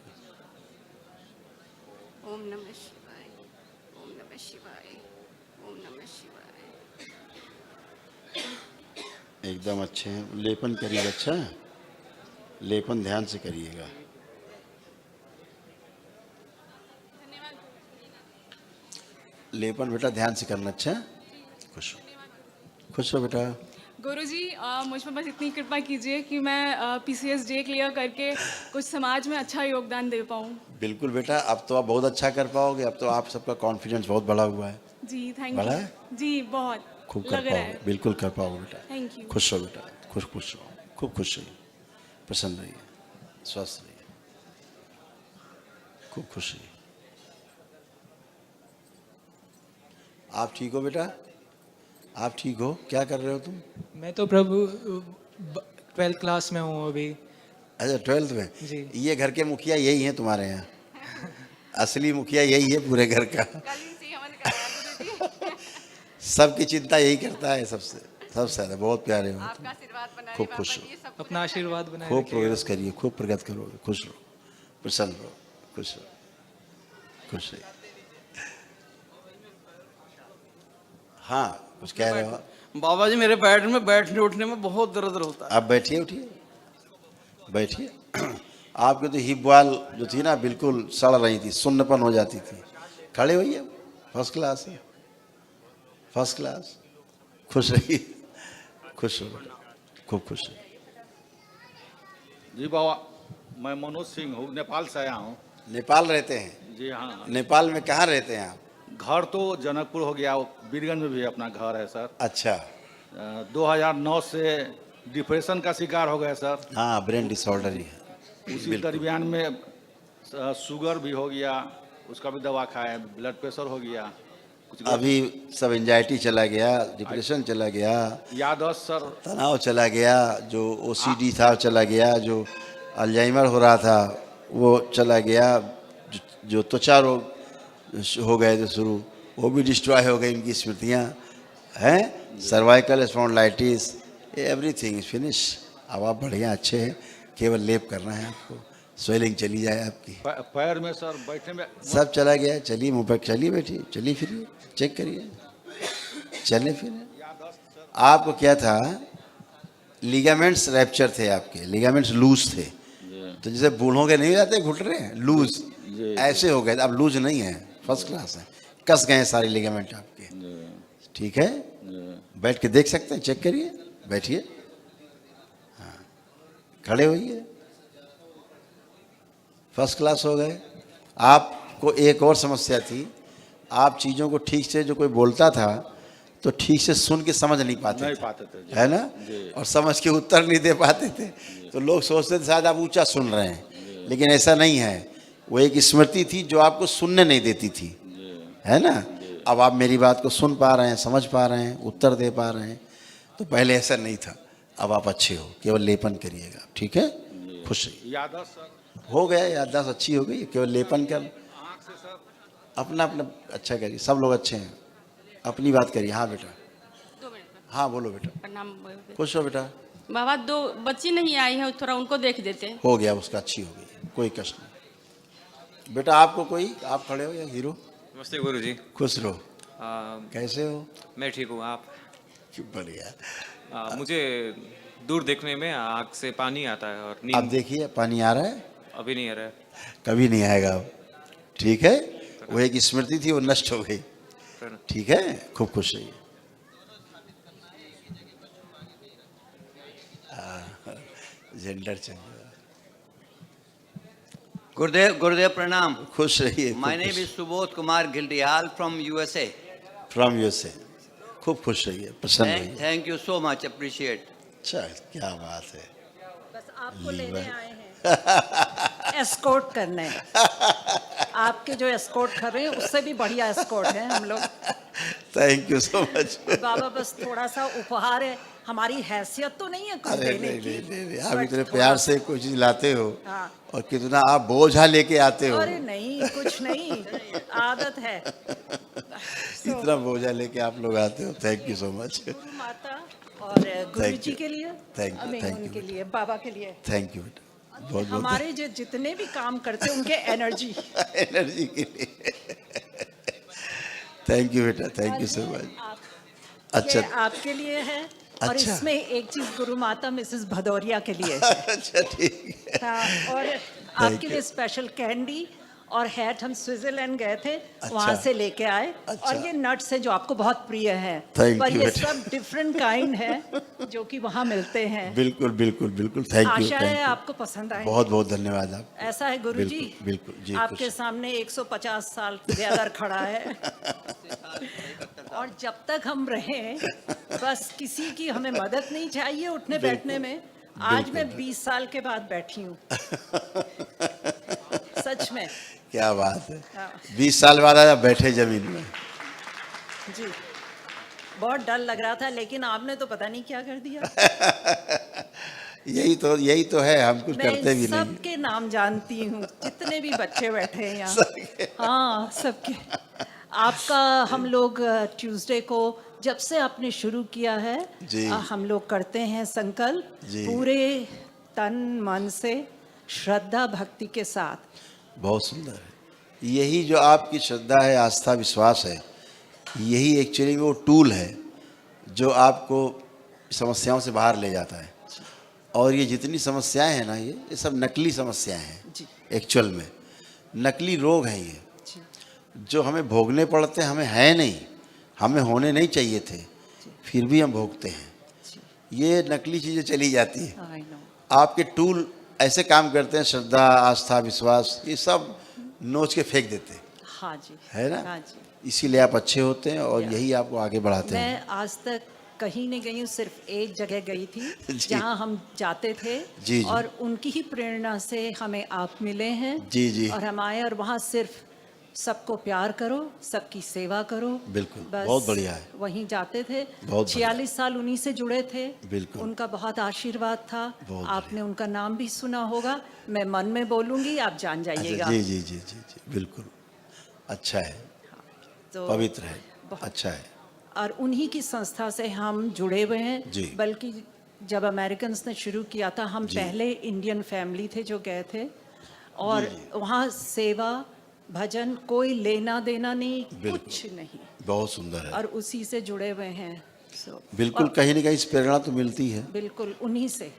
ओम नमः शिवाय, ओम नमः शिवाय, ओम नमः शिवाय। एकदम अच्छे हैं, लेपन करिएगा। अच्छा, लेपन ध्यान से करिएगा। लेपन बेटा ध्यान से करना। अच्छा, खुश हो, खुश हो बेटा। गुरुजी मुझ पर बस इतनी कृपा कीजिए कि मैं पीसीएस जे क्लियर करके कुछ समाज में अच्छा योगदान दे पाऊँ। बिल्कुल बेटा, अब तो आप बहुत अच्छा कर पाओगे, अब तो आप सबका कॉन्फिडेंस बहुत बढ़ा हुआ है। जी थैंक बढ़ा यू है? जी, बहुत खूब कर लग रहा पाओगे, है। बिल्कुल कर पाओगे बेटा। Thank you. खुश हो बेटा, खुश खुश हो, खूब खुश रहिए, प्रसन्न रहिए, स्वस्थ रहिए, खूब खुश रहिए। आप ठीक हो बेटा? आप ठीक हो? क्या कर रहे हो तुम? मैं तो प्रभु 12th क्लास में हूँ अभी। अच्छा, 12th में जी। ये घर के मुखिया यही हैं तुम्हारे यहाँ? असली मुखिया यही है पूरे घर का। सबकी चिंता यही करता है, सबसे ज्यादा। बहुत प्यारे हो तुम, खूब खुश हो, अपना आशीर्वाद बनाए खूब रखिएगा। प्रोग्रेस करिए, खूब प्रगति करोगे, खुश रहो, प्रसन्न रहो, खुश रहो, खुश रहिए। हाँ, कुछ कह रहे हो? बाबा जी मेरे पैर में बैठने उठने में बहुत दर्द होता है। आप बैठिए, उठिए, बैठिए। आपकी तो हिप वाल जो थी ना, बिल्कुल सड़ रही थी, सुन्नपन हो जाती थी। खड़े होइए, फर्स्ट क्लास है, फर्स्ट क्लास। खुश रहिए, खुश हो, खूब खुश रहिए। जी बाबा, मैं मनोज सिंह हूँ, नेपाल से आया हूँ। नेपाल रहते हैं? जी हाँ। नेपाल में कहाँ रहते हैं आप? घर तो जनकपुर हो गया, बीरगंज में भी अपना घर है सर। अच्छा। 2009 से डिप्रेशन का शिकार हो गए सर। हाँ, ब्रेन डिसऑर्डर ही है। उसी दरमियान में शुगर भी हो गया, उसका भी दवा खाए, ब्लड प्रेशर हो गया। अभी सब एंजाइटी चला गया, डिप्रेशन चला गया, यादव सर, तनाव चला गया, जो ओसीडी था चला गया, जो अल्जाइमर हो रहा था वो चला गया, जो त्वचा रोग हो गए थे शुरू, वो भी डिस्ट्रॉय हो गई, इनकी स्मृतियाँ हैं। Cervical spondylitis, everything is finish. अब आप बढ़िया अच्छे हैं, केवल लेप करना है आपको, स्वेलिंग चली जाए आपकी। पैर में सर बैठने में सब चला गया। चलिए, मुँह पर चलिए, बैठिए, चलिए फिरिए, चेक करिए, चले फिर। आपको क्या था? लिगामेंट्स रैप्चर थे आपके, लिगामेंट्स लूज थे। तो जैसे बूढ़ों के नहीं हो जाते घुटने लूज, ऐसे हो गए। अब लूज नहीं है, फर्स्ट क्लास है, कस गए सारे लिगामेंट आपके। ठीक है, बैठ के देख सकते हैं, चेक करिए, बैठिए, हाँ, खड़े होइए, फर्स्ट क्लास हो गए। आपको एक और समस्या थी, आप चीज़ों को ठीक से, जो कोई बोलता था तो ठीक से सुन के समझ नहीं पाते थे, है ना? और समझ के उत्तर नहीं दे पाते थे, तो लोग सोचते थे शायद आप ऊंचा सुन रहे हैं, लेकिन ऐसा नहीं है, वो एक स्मृति थी जो आपको सुनने नहीं देती थी, है ना। अब आप मेरी बात को सुन पा रहे हैं, समझ पा रहे हैं, उत्तर दे पा रहे हैं, तो पहले ऐसा नहीं था। अब आप अच्छे हो, केवल लेपन करिएगा, ठीक है। खुश रहिए। याददाश्त सर, हो गया, याददाश्त अच्छी हो गई, केवल लेपन कर, अपना अपना अच्छा करिए, सब लोग अच्छे हैं, अपनी बात करिए। हाँ बेटा, हाँ बोलो बेटा। प्रणाम खुश हो बेटा। बाबा, 2 बच्ची नहीं आई है, थोड़ा उनको देख देते हैं। हो गया, उसका अच्छी हो गई, कोई कष्ट नहीं। बेटा आपको कोई, आप खड़े हो या हीरो? नमस्ते गुरुजी। खुश रहो। कैसे हो? मैं ठीक हूँ, आप? बढ़िया। मुझे दूर देखने में आँख से पानी आता है और नींद। आप देखिए, पानी आ रहा है? अभी नहीं आ रहा है। कभी नहीं आएगा अब, ठीक है। वो एक स्मृति थी, वो नष्ट हो गई, ठीक है। खूब खुश रहिए। Gender change. गुरुदेव प्रणाम। खुश रहिए। My name is Subodh Kumar Gildiyal from USA. From USA. खूब खुश रहिए, प्रसन्न रहिए। Thank you so much, appreciate. अच्छा, क्या बात है। बस आपको लेने आए हैं, एस्कॉर्ट करने। आपके जो एस्कॉर्ट कर रहे हैं उससे भी बढ़िया एस्कॉर्ट है हम लोग। Thank you so much. बाबा बस थोड़ा सा उपहार है, हमारी हैसियत तो नहीं है कुछ अरे देने की। नहीं, आप इतने प्यार से कोई चीज लाते हो, हाँ। और कितना आप बोझा लेके आते हो। अरे नहीं, कुछ नहीं, आदत है। इतना बोझा लेके आप लोग आते हो, थैंक यू सो मच। गुरु माता और गुरु जी के लिए, थैंक यू, थैंक उनके यू, लिए, बाबा के लिए, थैंक यू बेटा, बहुत बहुत हमारे जो जितने भी काम करते हैं उनके एनर्जी एनर्जी के लिए। थैंक यू बेटा, थैंक यू सो मच। अच्छा, ये आपके लिए है। और अच्छा। इसमें एक चीज गुरु माता मिसेस भदौरिया के लिए है। अच्छा ठीक है। हाँ, और आपके लिए स्पेशल कैंडी और हैट हम स्विट्जरलैंड गए थे, वहाँ से लेके आए। और ये नट्स है जो आपको बहुत प्रिय है, Thank पर you, ये बेटा। सब डिफरेंट काइंड है जो कि वहाँ मिलते हैं। बिल्कुल बिल्कुल बिल्कुल, थैंक यू, आशा थैंक है यू। आपको पसंद आए। बहुत बहुत धन्यवाद आप। ऐसा है गुरु जी, बिल्कुल बिल्कुल जी, आपके खुश। सामने 150 साल टुगेदर खड़ा है। और जब तक हम रहें, बस किसी की हमें मदद नहीं चाहिए उठने बैठने में। आज मैं 20 साल के बाद बैठी हूँ, सच में। क्या बात है। हाँ। 20 साल बाद आया बैठे जमीन में। जी, बहुत डर लग रहा था, लेकिन आपने तो पता नहीं क्या कर दिया। यही तो है, हम कुछ मैं करते भी नहीं। सबके नाम जानती हूँ, जितने भी बच्चे बैठे हैं यहाँ। हाँ, सबके। आपका हम लोग ट्यूसडे को, जब से आपने शुरू किया है, हम लोग करते हैं संकल्प पूरे तन मन से, श्रद्धा भक्ति के साथ। बहुत सुंदर है। यही जो आपकी श्रद्धा है, आस्था, विश्वास है, यही एक्चुअली वो टूल है जो आपको समस्याओं से बाहर ले जाता है। और ये जितनी समस्याएं हैं ना, ये सब नकली समस्याएं हैं। एक्चुअल में नकली रोग हैं ये, जो हमें भोगने पड़ते हैं, हमें है नहीं, हमें होने नहीं चाहिए थे, फिर भी हम भोगते हैं। ये नकली चीज़ें चली जाती है। आपके टूल ऐसे काम करते हैं, श्रद्धा, आस्था, विश्वास, ये सब नोच के फेंक देते हैं। हाँ जी, है ना। हाँ जी। इसीलिए आप अच्छे होते हैं और यही आपको आगे बढ़ाते हैं। मैं आज तक कहीं नहीं गई हूँ, सिर्फ एक जगह गई थी जहाँ हम जाते थे। जी। और उनकी ही प्रेरणा से हमें आप मिले हैं। जी। और हम आए और वहाँ सिर्फ सबको प्यार करो, सबकी सेवा करो। बिल्कुल, बस बहुत बढ़िया है। वहीं जाते थे, बहुत 46 साल उन्हीं से जुड़े थे। बिल्कुल। उनका बहुत आशीर्वाद था। बहुत आपने उनका नाम भी सुना होगा, मैं मन में बोलूँगी, आप जान जाइएगा। अच्छा, जी, बिल्कुल। अच्छा है, तो पवित्र है, अच्छा है। और उन्हीं की संस्था से हम जुड़े हुए हैं। बल्कि जब अमेरिकन्स ने शुरू किया था, हम पहले इंडियन फैमिली थे जो गए थे। और वहाँ सेवा, भजन, कोई लेना देना नहीं, कुछ नहीं। बहुत सुंदर है। और उसी से जुड़े हुए हैं। बिल्कुल, कहीं ना कहीं परेरणा तो मिलती है। बिल्कुल उन्हीं से।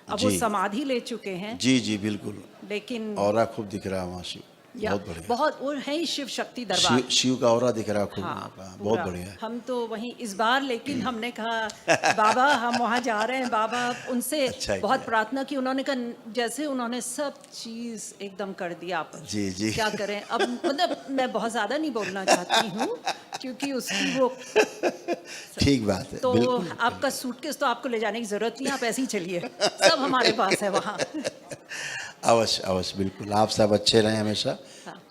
अब वो समाधि ले चुके हैं। जी बिल्कुल। लेकिन ऑरा खूब दिख रहा है वहाँ से। बहुत बढ़िया। बहुत, वो है ही शिव शक्ति दरबार। शिव का ऑरा दिख रहा है खूब। हाँ, बहुत बढ़िया है। हम तो वहीं इस बार, लेकिन हमने कहा बाबा हम वहाँ जा रहे हैं। बाबा उनसे बहुत प्रार्थना की, उन्होंने कहा, जैसे उन्होंने सब चीज एकदम कर दिया आप। जी। क्या करें अब, मतलब मैं बहुत ज्यादा नहीं बोलना चाहती हूँ क्योंकि उसकी वो ठीक बात है। तो आपका सूटकेस तो आपको ले जाने की जरूरत नहीं, आप ऐसे ही चलिए, सब हमारे पास है वहाँ। अवश्य अवश्य, बिल्कुल। आप सब अच्छे रहें, हमेशा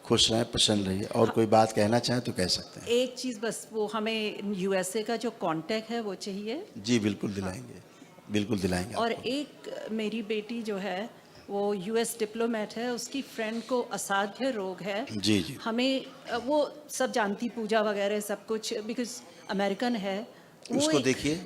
खुश रहें, प्रसन्न रहिए। और कोई बात कहना चाहें तो कह सकते हैं। एक चीज़ बस, वो हमें यूएसए का जो कांटेक्ट है वो चाहिए। जी बिल्कुल दिलाएंगे, बिल्कुल दिलाएंगे। और एक मेरी बेटी जो है वो यूएस डिप्लोमेट है, उसकी फ्रेंड को असाध्य रोग है। जी जी। हमें वो सब जानती, पूजा वगैरह सब कुछ, बिकॉज अमेरिकन है वो। उसको देखिए।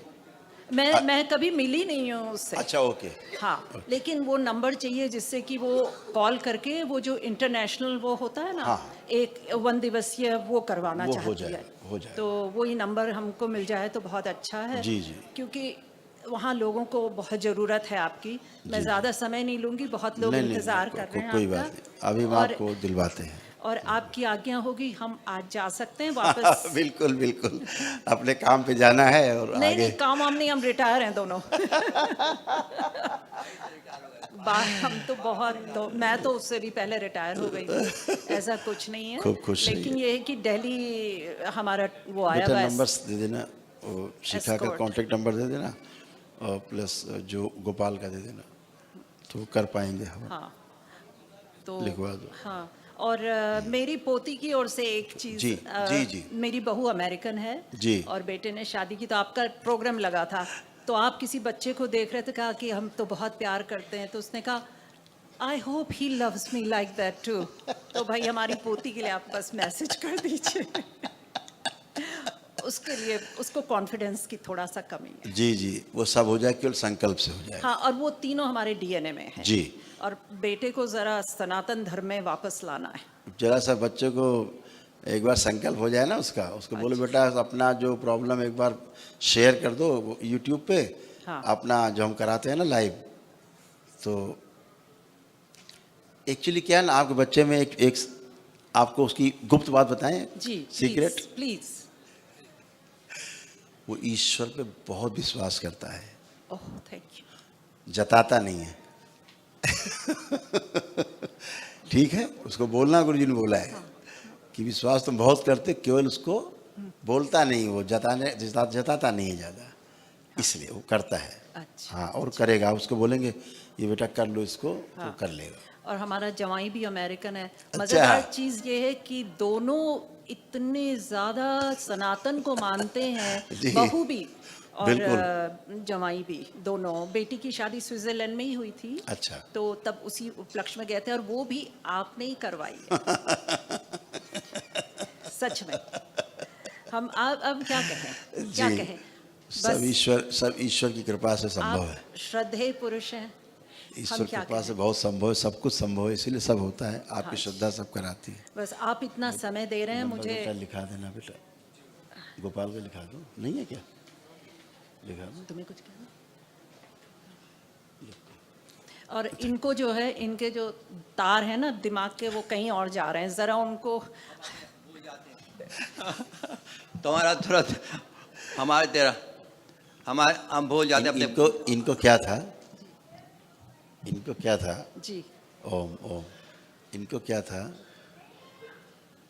मैं कभी मिली नहीं हूँ उससे। अच्छा, ओके। हाँ, लेकिन वो नंबर चाहिए जिससे कि वो कॉल करके वो जो इंटरनेशनल वो होता है ना, हाँ। एक 1 दिवसीय वो करवाना वो चाहती है। हो जाए। तो वही नंबर हमको मिल जाए तो बहुत अच्छा है। जी जी। क्योंकि वहाँ लोगों को बहुत ज़रूरत है आपकी। मैं ज़्यादा समय नहीं लूँगी, बहुत लोग नहीं, इंतज़ार कर रहे हैं कोई आपका। बात नहीं, अभी हम और- आपको दिलवाते हैं। और आपकी आज्ञा होगी, हम आज जा सकते हैं वापस। बिल्कुल बिल्कुल, अपने काम पे जाना है और नहीं आगे। नहीं, काम वाम नहीं, हम रिटायर हैं दोनों। हम तो मैं तो उससे भी पहले रिटायर हो गई थी, ऐसा कुछ नहीं है। खूब खुश लेकिन ये है कि दिल्ली हमारा वो आया बेटा हुआ है। नंबर्स दे देना, वो शिखा का Escort। कांटेक्ट नंबर दे देना, और प्लस जो गोपाल का दे देना, तो कर पाएंगे हम। हाँ, तो लिखवा दो। हाँ। और मेरी पोती की ओर से एक चीज़। जी, जी, जी। मेरी बहू अमेरिकन है जी। और बेटे ने शादी की, तो आपका प्रोग्राम लगा था, तो आप किसी बच्चे को देख रहे थे, कहा कि हम तो बहुत प्यार करते हैं, तो उसने कहा I hope he loves me like that too. तो भाई हमारी पोती के लिए आप बस मैसेज कर दीजिए। उसके लिए उसको कॉन्फिडेंस की थोड़ा सा कमी है। जी जी, वो सब हो जाए, केवल संकल्प से हो जाए। हाँ, और वो तीनों हमारे डीएनए में है। जी। और बेटे को जरा सनातन धर्म में वापस लाना है। जरा सा बच्चे को एक बार संकल्प हो जाए ना उसका, उसको बोलो बेटा अपना जो प्रॉब्लम एक बार शेयर कर दो यूट्यूब पे। हाँ। अपना जो हम कराते हैं ना लाइव, तो एक्चुअली क्या है ना, आपके बच्चे में एक आपको उसकी गुप्त बात बताएं। जी, सीक्रेट। प्लीज। वो ईश्वर पे बहुत विश्वास करता है। ओह, थैंक यू। जताता नहीं है। ठीक है, उसको बोलना, गुरुजी ने बोला है कि विश्वास तुम बहुत करते, केवल उसको बोलता नहीं, वो जताता नहीं है ज़्यादा, इसलिए वो करता है। अच्छा। हाँ, और करेगा। उसको बोलेंगे ये बेटा कर लो इसको, तो कर लेगा। और हमारा जवाई भी अमेरिकन है। अच्छा। मजेदार चीज ये है कि दोनों इतने ज्यादा सनातन को मानते हैं, जी। बहू भी और बिल्कुल। जवाई भी, दोनों। बेटी की शादी स्विट्जरलैंड में ही हुई थी। अच्छा। तो तब उसी उपलक्ष्य में गए थे, और वो भी आपने ही करवाई है। सच में। हम अब क्या कहें, क्या जी। कहें। सब ईश्वर की कृपा से संभव है। आप श्रद्धेय पुरुष हैं। ईश्वर हम की क्या कृपा से बहुत संभव है, सब कुछ संभव है, इसीलिए सब होता है। आपकी हाँ। श्रद्धा सब कराती है। बस आप इतना समय दे रहे हैं नंबर मुझे। बेटा लिखा देना बेटा, गोपाल का लिखा दो। नहीं है क्या? लिखा दो। तुम्हें कुछ कहना? और इनको जो है, इनके जो तार हैं ना दिमाग के, वो कहीं और जा रहे हैं, जरा उनको। तुम्हारा तुरंत हमारे तेरा हमारे हम भूल जाते अपने। इनको क्या था? इनको क्या था? जी। ओम ओम। इनको क्या था?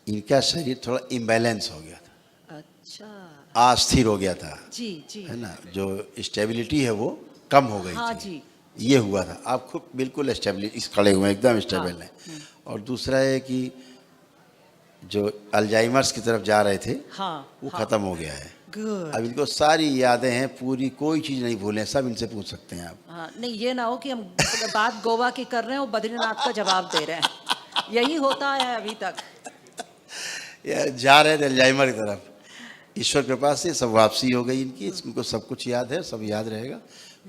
इनका शरीर थोड़ा इम्बैलेंस हो गया था। अच्छा। अस्थिर हो गया था। जी जी। है ना, जो स्टेबिलिटी है वो कम हो गई हाँ थी। जी। ये हुआ था। आप खुद बिल्कुल स्टेबिलिटी खड़े हुए हैं, एकदम स्टेबल हाँ। हैं। और दूसरा है कि जो अल्जाइमर्स की तरफ जा रहे थे, हाँ, वो हाँ। खत्म हो गया है। गुड। अब इनको सारी यादें हैं, पूरी कोई चीज़ नहीं भूले, सब इनसे पूछ सकते हैं आप। हाँ, नहीं ये ना हो कि हम बात गोवा की कर रहे हैं और बद्रीनाथ का जवाब दे रहे हैं। यही होता है अभी तक। ये जा रहे थे अल्जाइमर की तरफ। ईश्वर कृपा से सब वापसी हो गई इनकी। इनको सब कुछ याद है, सब याद रहेगा,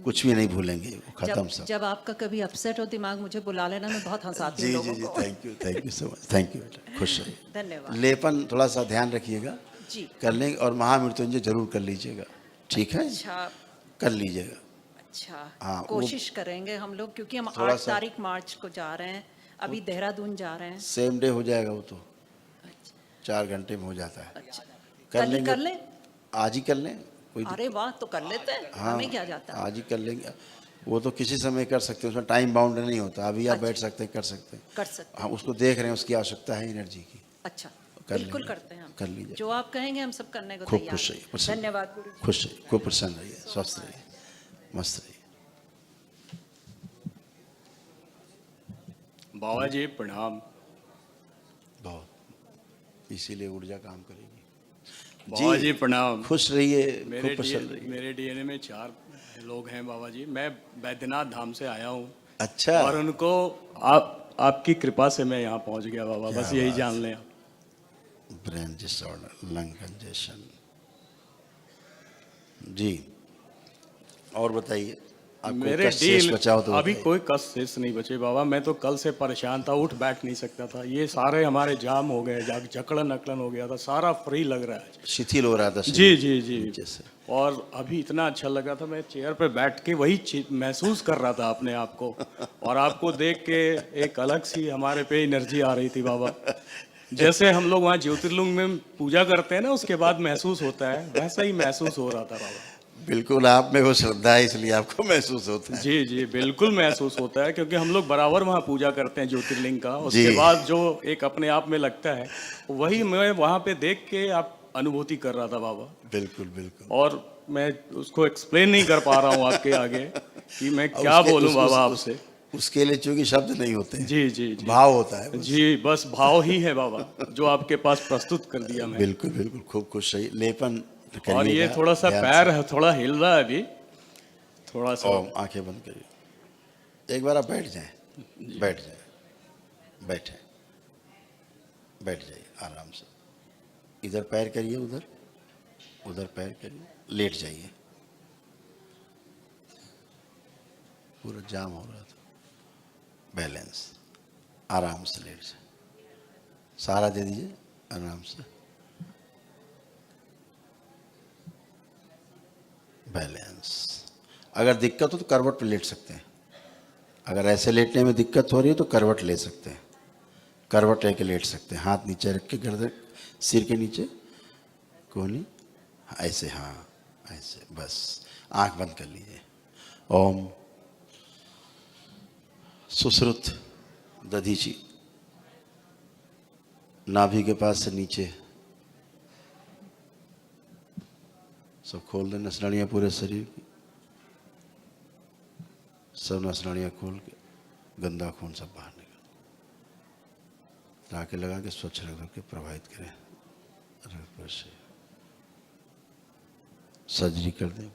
कुछ भी नहीं भूलेंगे, वो खत्म सब। जब आपका कभी अपसेट हो दिमाग, मुझे बुला लेना, मैं बहुत हंसाती हूँ जी लोगों जी को। जी, thank you so much. Thank you बेटा, खुश रहिए। धन्यवाद। लेपन थोड़ा सा ध्यान रखिएगा, जी। कर लेंगे। और महामृत्युंजय जरूर कर लीजिएगा, ठीक है? अच्छा। कर लीजिएगा। अच्छा। हाँ, वो कोशिश करेंगे हम लोग, क्योंकि हम थोड़ा 8 सा- तारीख मार्च को जा रहे हैं, अभी देहरादून जा रहे हैं। सेम डे हो जाएगा वो तो, 4 घंटे में हो जाता है। अच्छा। कर कल ही लेंगे, कर लें? आज ही कर लें, कोई अरे वाह, तो कर लेते हैं। हाँ, हमें क्या जाता है। आज ही कर लेंगे। वो तो किसी समय कर सकते हैं, उसमें टाइम बाउंड नहीं होता। अभी आप अच्छा। बैठ सकते हैं, कर सकते हैं। कर सकते हाँ, उसको देख रहे हैं, उसकी आवश्यकता है एनर्जी की। अच्छा, कर बिल्कुल लेंगे। करते हैं हम। कर लीजिए। जो आप कहेंगे हम सब करने को खूब तैयार खुश हैं। रहिए, प्रसन्न। धन्यवाद गुरु जी। खुश रहिए, खूब प्रसन्न रहिए, स्वस्थ रहिए, मस्त रहिए। बाबा जी प्रणाम। बहुत, इसीलिए ऊर्जा काम करेगी। बाबा जी प्रणाम। खुश रहिए, मेरे खूब प्रसन्न रहिए। मेरे डीएनए में 4 लोग हैं बाबा जी। मैं बैद्यनाथ धाम से आया हूँ। अच्छा। और उनको आपकी कृपा से मैं यहाँ पहुँच गया बाबा, क्या बस यही बात। जान लें आप। Brain disorder, lung congestion. जी, और बताइए, आपको मेरे कष्ट शेष डील बचा हो तो अभी बताइए। कोई कष्ट शेष नहीं बचे बाबा। मैं तो कल से परेशान था, उठ बैठ नहीं सकता था। ये सारे हमारे जाम हो गए, जकड़न अकड़न हो गया था, सारा फ्री लग रहा है। शिथिल हो रहा था जी शरीर जी जी। नीचे से। और अभी इतना अच्छा लगा था, मैं चेयर पे बैठ के वही महसूस कर रहा था अपने आप को। और आपको देख के एक अलग सी हमारे पे एनर्जी आ रही थी बाबा। जैसे हम लोग वहाँ ज्योतिर्लिंग में पूजा करते हैं ना, उसके बाद महसूस होता है, वैसा ही महसूस हो रहा था बाबा। बिल्कुल, आप में वो श्रद्धा है, इसलिए आपको महसूस होता है। जी जी बिल्कुल महसूस होता है, क्योंकि हम लोग बराबर वहाँ पूजा करते हैं ज्योतिर्लिंग का। उसके जी। बाद जो एक अपने आप में लगता है, वही मैं वहाँ पे देख के आप अनुभूति कर रहा था बाबा। बिल्कुल बिल्कुल। और मैं उसको एक्सप्लेन नहीं कर पा रहा हूँ आपके आगे कि मैं क्या बोलूँ बाबा आपसे। उसके लिए चूंकि शब्द नहीं होते हैं। जी जी जी। भाव होता है बस। जी, बस भाव ही है बाबा, जो आपके पास प्रस्तुत कर दिया मैं। बिल्कुल बिल्कुल, खूब खुश रहिए। लेपन और ये करिएगा, थोड़ा सा ध्यान पैर से। थोड़ा हिल रहा है अभी, थोड़ा सा। और आंखें बंद करिए। एक बार आप बैठ जाएं, बैठ जाएं, बैठे, बैठ जाइए आराम से। इधर पैर करिए, उधर उधर पैर करिए, लेट जाइए। पूरा जाम हो रहा था। बैलेंस, आराम से लेट जाए। सहारा दे दीजिए आराम से। बैलेंस। अगर दिक्कत हो तो करवट पे लेट सकते हैं। अगर ऐसे लेटने में दिक्कत हो रही है तो करवट ले सकते हैं। करवट लेके लेट सकते हैं, हाथ नीचे रख के गर्दन सिर के नीचे, कोहनी ऐसे, हाँ ऐसे, बस आंख बंद कर लीजिए। ओम सुश्रुत दधीची, नाभि के पास से नीचे सब खोल दें नसनाड़ियाँ पूरे शरीर की। सब नसनाड़ियाँ खोल के गंदा खून सब बाहर निकल, टाँके लगा के स्वच्छ रख के प्रवाहित करें। रक्त पर से सर्जरी कर दें।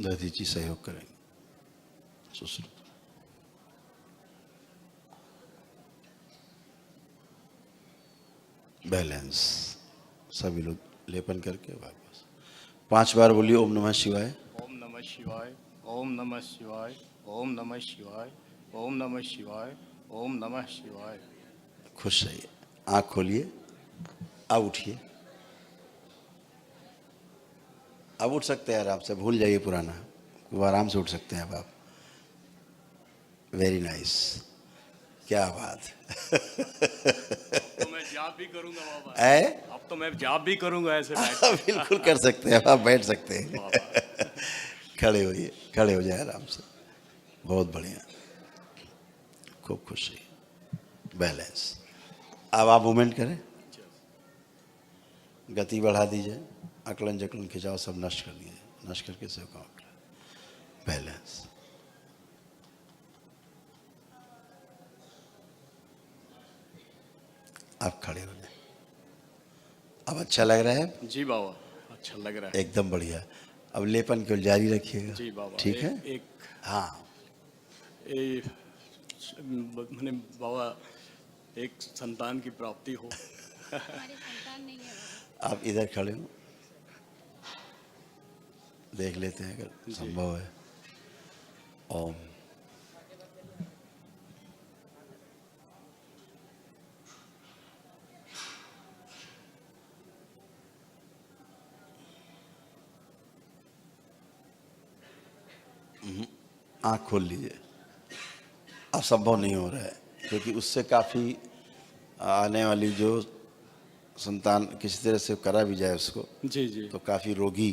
दधीची सहयोग करेंगे। सुश्रुत बैलेंस। सभी लोग लेपन करके वापस 5 बार बोलिए ओम नमः शिवाय। ओम नमः शिवाय, ओम नमः शिवाय, ओम नमः शिवाय, ओम नमः शिवाय, ओम नमः शिवाय। खुश रहिए। आँख खोलिए, अब उठिए। अब उठ सकते हैं आराम से, भूल जाइए पुराना, वो आराम से उठ सकते हैं अब आप। वेरी नाइस, क्या बात। तो मैं जाप भी करूंगा बाबा। अब तो मैं जाप भी करूंगा ऐसे बैठ के। बिल्कुल कर सकते हैं, आप बैठ सकते हैं। खड़े होइए, खड़े हो जाए आराम से। बहुत बढ़िया, खूब खुश रहिए। बैलेंस। अब आप मूवमेंट करें, गति बढ़ा दीजिए, अकलन जकलन खिंचाव सब नष्ट कर दीजिए। नष्ट करके सब काम करें। बैलेंस। आप खड़े हो जाए। अब अच्छा लग रहा है? जी बाबा, अच्छा लग रहा है एकदम बढ़िया। अब लेपन को जारी रखिएगा। जी बाबा। ठीक है। एक हाँ, मैंने बाबा एक संतान की प्राप्ति हो। आप इधर खड़े हो, देख लेते हैं अगर संभव है। ओम आँख खोल लीजिए। अब संभव नहीं हो रहा है, क्योंकि उससे काफ़ी आने वाली जो संतान किसी तरह से करा भी जाए उसको, जी जी, तो काफ़ी रोगी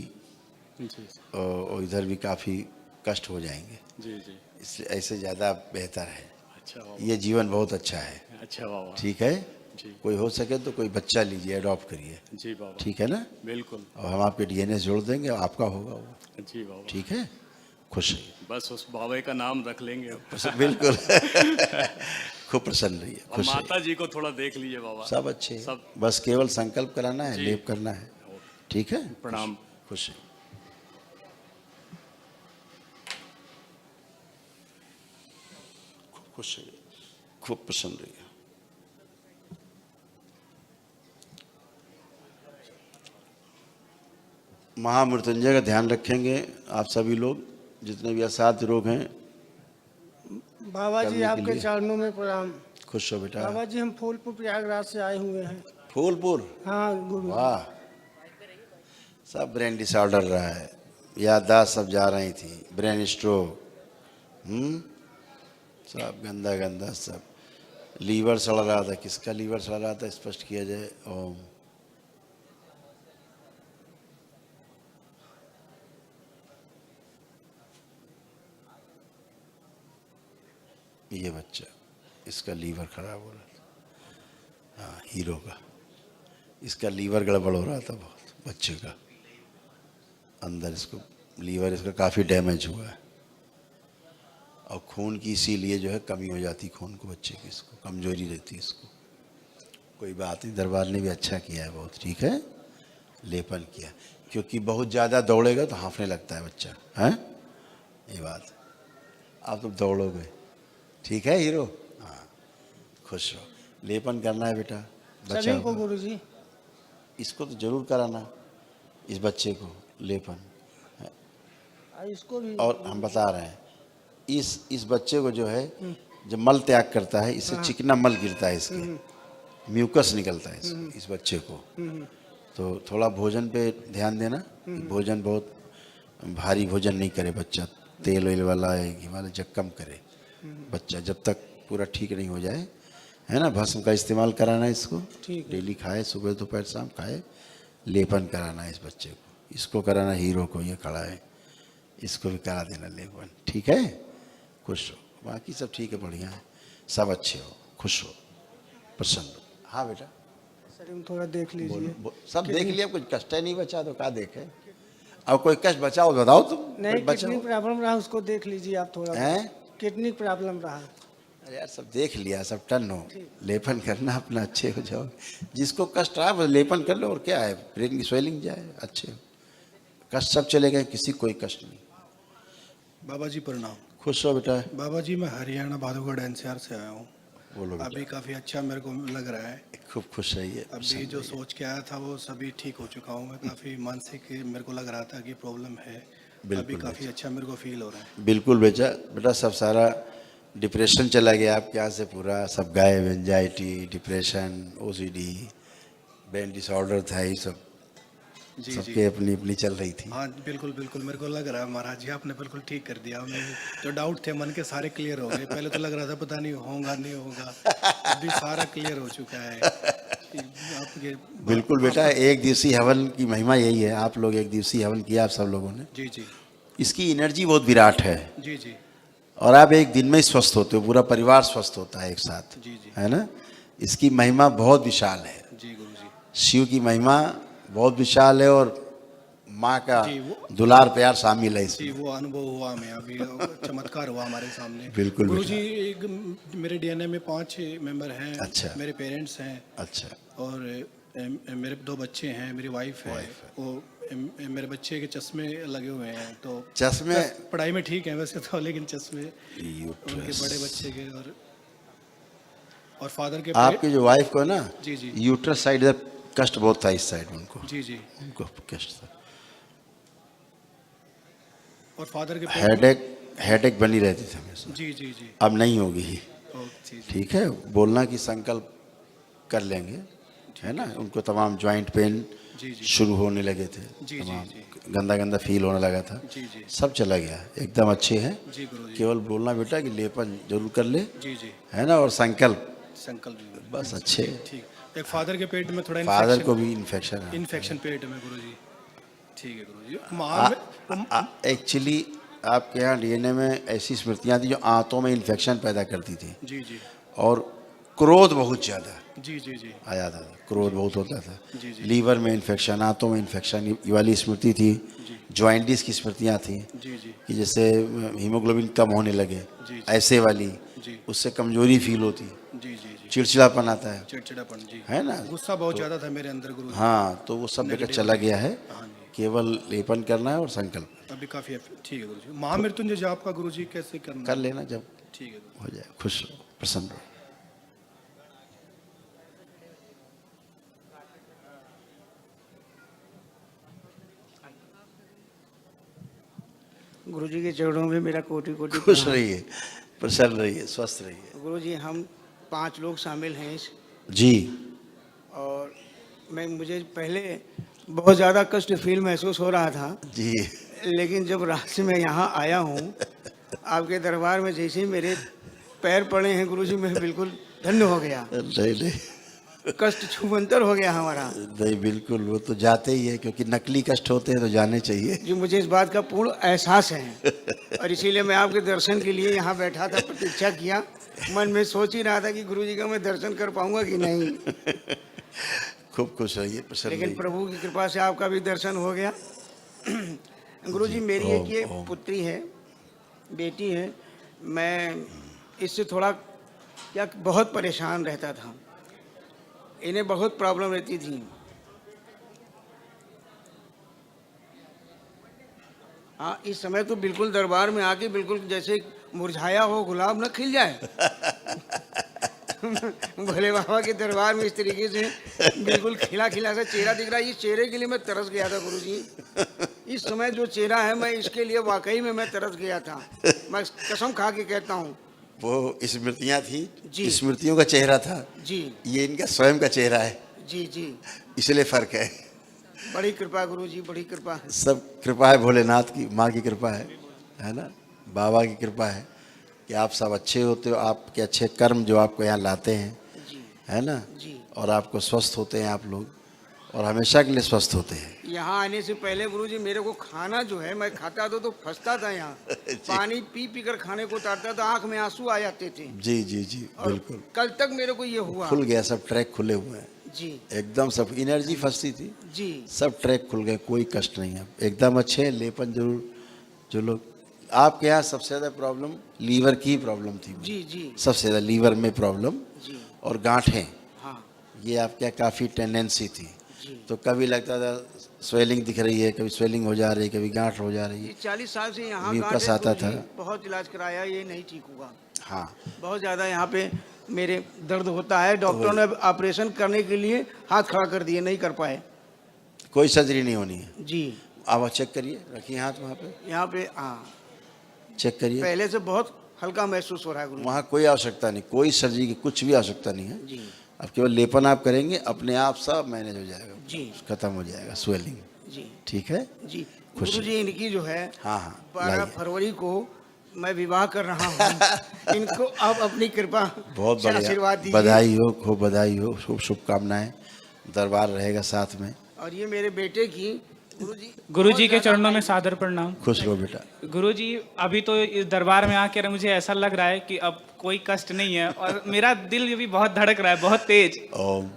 जी और इधर भी काफ़ी कष्ट हो जाएंगे। जी जी। इसलिए ऐसे ज़्यादा बेहतर है। अच्छा बाबा। ये जीवन बहुत अच्छा है। अच्छा बाबा। ठीक है। कोई हो सके तो कोई बच्चा लीजिए, अडॉप्ट करिए। जी बाबा। ठीक है ना? बिल्कुल। और हम आपके डीएनए जोड़ देंगे, आपका होगा वो। जी बाबा। ठीक है, खुश रहिए। बस उस बाबा का नाम रख लेंगे अब। बिल्कुल। खूब प्रसन्न रहिए, और खुश रहिए। माता जी को थोड़ा देख लीजिए बाबा। सब अच्छे हैं। सब। बस केवल संकल्प कराना है, जी। लेप करना है। ठीक है, प्रणाम। खुश रहिए। खुश रहिए, खूब प्रसन्न रहिए। महामृत्युंजय का ध्यान रखेंगे आप सभी लोग, जितने भी असाध्य रोग हैं। बाबा जी करने के आपके लिए। चरणों में प्रणाम। खुश हो बेटा। बाबा जी हम फूलपुर प्रयागराज से आए हुए हैं। फूलपुर? हाँ गुरु। वाह, सब ब्रेन डिसऑर्डर रहा है, याददाश्त सब जा रही थी, ब्रेन स्ट्रोक, सब गंदा गंदा सब। लीवर सड़ रहा था, किसका लीवर सड़ रहा था स्पष्ट किया जाए। ओम। ये बच्चा, इसका लीवर खराब हो रहा था। हाँ, हीरो का, इसका लीवर गड़बड़ हो रहा था बहुत, बच्चे का अंदर, इसको लीवर इसका काफ़ी डैमेज हुआ है। और खून की इसीलिए जो है कमी हो जाती, खून को बच्चे की, इसको कमजोरी रहती है इसको। कोई बात नहीं, दरबार ने भी अच्छा किया है बहुत। ठीक है, लेपन किया, क्योंकि बहुत ज़्यादा दौड़ेगा तो हाँफने लगता है बच्चा, हैं? ये बात, आप तो दौड़ोगे। ठीक है हीरो? हाँ, खुश रहो। लेपन करना है बेटा, बच्चा सभी को होगा। गुरुजी। इसको तो जरूर कराना, इस बच्चे को लेपन। इसको भी। और हम बता रहे हैं, इस बच्चे को जो है, जब मल त्याग करता है, इससे चिकना मल गिरता है, इसके म्यूकस निकलता है इस बच्चे को। तो थोड़ा भोजन पे ध्यान देना, कि भोजन बहुत भारी भोजन नहीं करे बच्चा, तेल वेल वाला हिमालय कम करे बच्चा, जब तक पूरा ठीक नहीं हो जाए, है ना। भस्म का इस्तेमाल कराना है इसको, डेली खाए, सुबह दोपहर शाम खाए। लेपन कराना है इस बच्चे को, इसको कराना, हीरो को, ये खड़ा है, इसको भी करा देना लेपन। ठीक है, खुश हो। बाकी सब ठीक है, बढ़िया है, सब अच्छे हो, खुश हो, प्रसन्न हो। हाँ बेटा, सर थोड़ा देख लीजिए। सब देख लिया, कुछ कष्ट नहीं बचा तो क्या देखे। अब कोई कष्ट बचाओ बताओ तुम। नहीं, बचाओ। किडनी प्रॉब्लम रहा, उसको देख लीजिए आप थोड़ा। हैं? किडनी प्रॉब्लम रहा। अरे यार, सब देख लिया, सब टन हो। लेपन करना अपना, अच्छे हो जाओ। जिसको कष्ट रहा वो लेपन कर लो, और क्या है, ब्रेन की स्वेलिंग जाए, अच्छे हो। कष्ट सब चले गए, किसी कोई कष्ट नहीं। बाबा जी प्रणाम। खुश हो बेटा। बाबा जी मैं हरियाणा भादुगढ़ एनसीआर से आया हूँ। बोलो बेटा। अभी काफ़ी अच्छा मेरे को लग रहा है। खूब खुश रहिए। अभी जो सोच के आया था वो सभी ठीक हो चुका हूँ मैं। काफ़ी मानसिक मेरे को लग रहा था कि प्रॉब्लम है, अभी काफ़ी अच्छा मेरे को फील हो रहा है। बिल्कुल बेटा, सब सारा डिप्रेशन चला गया आपके यहाँ से पूरा, सब गायब। Anxiety, depression, OCD, brain disorder था, ये सब जी सबके अपनी अपनी चल रही थी। हाँ बिल्कुल बिल्कुल, मेरे को लग रहा है महाराज जी आपने बिल्कुल ठीक कर दिया। मेरे जो डाउट थे मन के सारे क्लियर हो गए। पहले तो लग रहा था पता नहीं होगा नहीं होगा, अभी सारा क्लियर हो चुका है आपके। बिल्कुल बेटा, एक दिवसीय हवन की महिमा यही है। आप लोग एक दिवसीय हवन किया आप सब लोगों ने। जी जी। इसकी एनर्जी बहुत विराट है। जी जी। और आप एक दिन में ही स्वस्थ होते हो, पूरा परिवार स्वस्थ होता है एक साथ। जी जी। है ना। इसकी महिमा बहुत विशाल है। जी गुरु जी। शिव की महिमा बहुत विशाल है, और माँ का दुलार प्यार शामिल है इसमें। जी वो अनुभव हुआ हमें, अभी चमत्कार हुआ हमारे सामने। बिल्कुल गुरु जी, मेरे डीएनए में 5 मेंबर हैं। अच्छा। मेरे पेरेंट्स हैं। अच्छा। और मेरे 2 बच्चे हैं, मेरी वाइफ है। वो मेरे बच्चे के चश्मे लगे हुए हैं, तो चश्मे पढ़ाई में ठीक है वैसे तो, लेकिन चश्मे उनके बड़े बच्चे के। और फादर के आपकी जो वाइफ को ना, जी जी, यूट्रस साइड इधर कष्ट बहुत था, इस साइड उनको। जी जी, उनको कष्ट था। और फादर के हेडेक बनी रहती थी हमेशा। जी जी जी। अब नहीं होगी। ठीक है, बोलना कि संकल्प कर लेंगे, है ना। उनको तमाम जॉइंट पेन शुरू होने लगे थे, तमाम गंदा गंदा फील होने लगा था, सब चला गया, एकदम अच्छे हैं। केवल बोलना बेटा कि लेपन जरूर कर ले, है ना, और संकल्प बस अच्छे। ठीक। एक फादर के पेट में थोड़ा फादर को भी इन्फेक्शन है। इन्फेक्शन पेट में गुरुजी। ठीक है गुरुजी। एक्चुअली आपके यहाँ डीएनए में ऐसी स्मृतियाँ थी जो आंतों में इन्फेक्शन पैदा करती थी। जी जी। और क्रोध बहुत ज़्यादा। जी जी जी आ जाता था, क्रोध बहुत होता था। जी जी लीवर में इन्फेक्शन, आंतों में इन्फेक्शन, ये वाली स्मृति थी। जॉइंटिस की स्मृतियाँ थी जी जी कि जैसे हीमोग्लोबिन कम होने लगे, जी। ऐसे वाली, जी उससे कमजोरी फील होती, जी जी जी चिड़चिड़ापन आता है, चिड़चिड़ापन जी है ना? गुस्सा बहुत ज़्यादा था मेरे अंदर गुरु जी। हाँ, तो वो सब बेटा Negative चला गया है। हाँ जी केवल लेपन करना है और संकल्प अभी काफ़ी ठीक है गुरु जी। महामृत्युंजय जाप का गुरु जी कैसे करना कर लेना, जब ठीक है हो जाए। खुश रहो, प्रसन्न रहो। गुरुजी के चरणों में मेरा कोटि कोटि खुश प्रणाम। रहिए, प्रसन्न रहिए, स्वस्थ रहिए। गुरुजी हम 5 लोग शामिल हैं इस, जी और मुझे पहले बहुत ज़्यादा कष्ट फील महसूस हो रहा था जी। लेकिन जब रात से मैं यहाँ आया हूँ आपके दरबार में, जैसे ही मेरे पैर पड़े हैं गुरुजी, मैं बिल्कुल धन्य हो गया। नहीं नहीं कष्ट छूमंतर हो गया हमारा। नहीं, बिल्कुल वो तो जाते ही है, क्योंकि नकली कष्ट होते हैं तो जाने चाहिए। जी, मुझे इस बात का पूर्ण एहसास है और इसीलिए मैं आपके दर्शन के लिए यहाँ बैठा था, प्रतीक्षा किया। मन में सोच ही रहा था कि गुरुजी का मैं दर्शन कर पाऊंगा कि नहीं। खूब खुश रहिए, प्रसन्न लेकिन रहिए। प्रभु की कृपा से आपका भी दर्शन हो गया। गुरुजी मेरी एक ये पुत्री है, बेटी है। मैं इससे थोड़ा क्या बहुत परेशान रहता था, इन्हें बहुत प्रॉब्लम रहती थी। हाँ, इस समय तो बिल्कुल दरबार में आके बिल्कुल जैसे मुरझाया हो गुलाब न खिल जाए। भोले बाबा के दरबार में इस तरीके से बिल्कुल खिला खिला सा चेहरा दिख रहा है। इस चेहरे के लिए मैं तरस गया था गुरुजी। इस समय जो चेहरा है, मैं इसके लिए वाकई में मैं तरस गया था। मैं कसम खा के कहता हूँ। वो स्मृतियाँ थी, जी। स्मृतियों का चेहरा था जी ये इनका स्वयं का चेहरा है, जी जी, इसलिए फर्क है। बड़ी कृपा गुरुजी, बड़ी कृपा है। सब कृपा है, भोलेनाथ की, माँ की कृपा है ना, बाबा की कृपा है कि आप सब अच्छे होते हो। आपके अच्छे कर्म जो आपको यहाँ लाते हैं, है ना, और आपको स्वस्थ होते हैं आप लोग, और हमेशा के लिए स्वस्थ होते हैं। यहाँ आने से पहले गुरुजी मेरे को खाना जो है मैं खाता था तो फंसता था यहाँ। पानी पी पी कर खाने को उतारता था, आंख में आंसू आ जाते थे। जी जी जी, बिल्कुल। कल तक मेरे को ये हुआ। खुल गया, सब ट्रैक खुले हुए हैं जी एकदम। सब एनर्जी फंसती थी जी, सब ट्रैक खुल गए, कोई कष्ट नहीं है, एकदम अच्छे हैं। लेपन जरूर, जो लोग आपके यहाँ सबसे ज़्यादा प्रॉब्लम लीवर की प्रॉब्लम थी। जी जी, सबसे ज़्यादा लीवर में प्रॉब्लम जी, और गांठें, हाँ ये आपके यहाँ काफ़ी टेंडेंसी थी। जी। तो कभी लगता था स्वेलिंग दिख रही है, कभी स्वेलिंग हो जा रही है, कभी गांठ हो जा रही है। 40 साल से यहाँ म्यूकस गांठ है आता गुरुजी, था। बहुत इलाज कराया, ये नहीं ठीक हुआ। हाँ, बहुत ज़्यादा यहाँ पे मेरे दर्द होता है। डॉक्टर ने ऑपरेशन करने के लिए हाथ खड़ा कर दिए, नहीं कर पाए। कोई सर्जरी नहीं होनी है। जी, आप चेक करिए, रखिए हाथ वहाँ पे, यहाँ पे हाँ, चेक करिए। पहले से बहुत हल्का महसूस हो रहा है गुरु। वहाँ कोई आवश्यकता नहीं, कोई सर्जरी की कुछ भी आवश्यकता नहीं है। जी अब केवल लेपन आप करेंगे, अपने आप सब मैनेज हो जाएगा, जी खत्म हो जाएगा स्वेलिंग। जी ठीक है जी। खुश गुरु जी इनकी जो है हाँ हाँ 12 लाइए। फरवरी को मैं विवाह कर रहा हूँ। इनको आप अपनी कृपा बहुत से आशीर्वाद बढ़िया, दीजिए। बधाई हो, खूब बधाई हो, शुभ शुभकामनाएं। दरबार रहेगा साथ में। और ये मेरे बेटे की गुरुजी के चरणों में सादर प्रणाम। खुश रहो बेटा। गुरुजी, अभी तो इस दरबार में आकर मुझे ऐसा लग रहा है कि अब कोई कष्ट नहीं है, और मेरा दिल भी बहुत धड़क रहा है, बहुत तेज। ओम,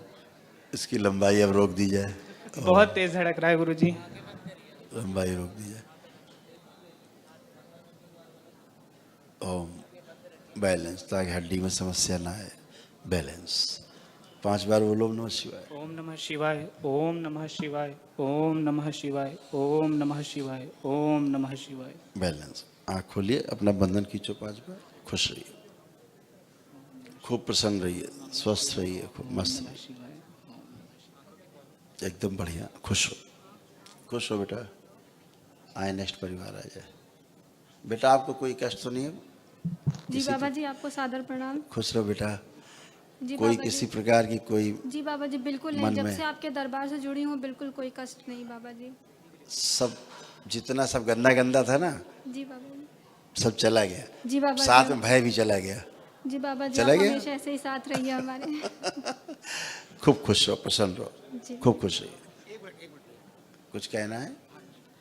इसकी लंबाई अब रोक दी जाए। बहुत तेज धड़क रहा है गुरुजी। लंबाई रोक दी जाए। ओम, बैलेंस, ताकि हड्डी में समस्या ना आए। बैलेंस 5 बार बोलो ओम नमः शिवाय। ओम नमः शिवाय, ओम नमः शिवाय, ओम नमः शिवाय, ओम नमः शिवाय, ओम नमः शिवाय। बैलेंस। आँख खोलिए, अपना बंधन खींचो 5 बार। खुश रहिए, खूब प्रसन्न रहिए, स्वस्थ रहिए, खूब मस्त रहिए, एकदम बढ़िया। खुश हो बेटा। आए नेक्स्ट परिवार आ जाए। बेटा आपको कोई कष्ट तो नहीं है? जी बाबा जी, आपको सादर प्रणाम। खुश रहो बेटा। जी कोई बाबा किसी जी। प्रकार की कोई जी बाबा जी, बिल्कुल नहीं। मन जब में से आपके दरबार से जुड़ी हूँ, बिल्कुल कोई कष्ट नहीं बाबा जी। सब जितना सब गंदा गंदा था ना, जी बाबा जी। सब चला गया। जी बाबा साथ जी। में भय भी चला गया। जी बाबा जी, चला आप गया? हमेशा ऐसे ही साथ रहिए हमारे। खूब खुश रहो, प्रसन्न रहो, जी। खूब खुश रहिए। कुछ कहना है?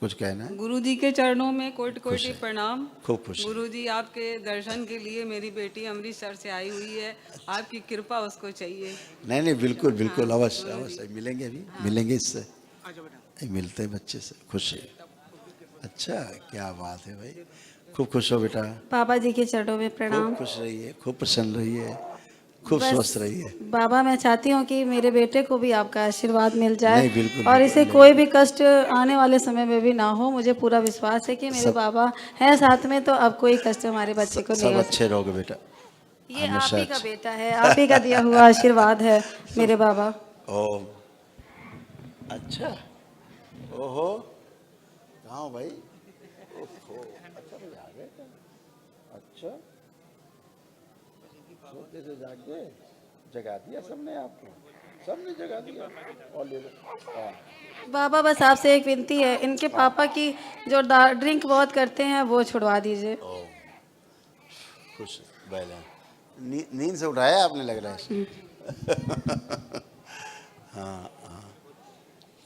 कुछ कहना है? गुरुजी के चरणों में कोटि खुश कोटि है। प्रणाम। खूब खुश है। गुरुजी आपके दर्शन के लिए मेरी बेटी अमृतसर से आई हुई है, आपकी कृपा उसको चाहिए। नहीं नहीं, बिल्कुल बिल्कुल, अवश्य अवश्य मिलेंगे, अभी मिलेंगे इससे, मिलते हैं बच्चे से। खुश है, अच्छा क्या बात है भाई, खूब खुश हो बेटा। बाबा जी के चरणों में खूब प्रणाम। खुश रहिए, खूब प्रसन्न रहिए, खूब बस स्वस्थ रहिए। बाबा मैं चाहती हूँ कि मेरे बेटे को भी आपका आशीर्वाद मिल जाए नहीं, बिल्कुल, और बिल्कुल, इसे कोई भी कष्ट आने वाले समय में भी ना हो। मुझे पूरा विश्वास है कि मेरे सब- बाबा हैं साथ में, तो अब कोई कष्ट हमारे बच्चे को नहीं सब हो अच्छे रहोगे बेटा, ये आप हमेशा ही का अच्छे। बेटा है, आप ही का दिया हुआ आशीर्वाद है मेरे बाबा। ओ अच्छा, ओहो कहाँ हो भाई? ओहो, अच्छा भाई आ गए क्या? अच्छा सोते से जाग गए, जगा दिया सबने आपको, सबने जगा दिया और ले लो। हाँ। बाबा बस आपसे एक विनती है, इनके पापा की जो ड्रिंक बहुत करते हैं वो छुड़वा दीजिए। खुश बैल है। नींद से उठाया आपने लग रहा है। हाँ हाँ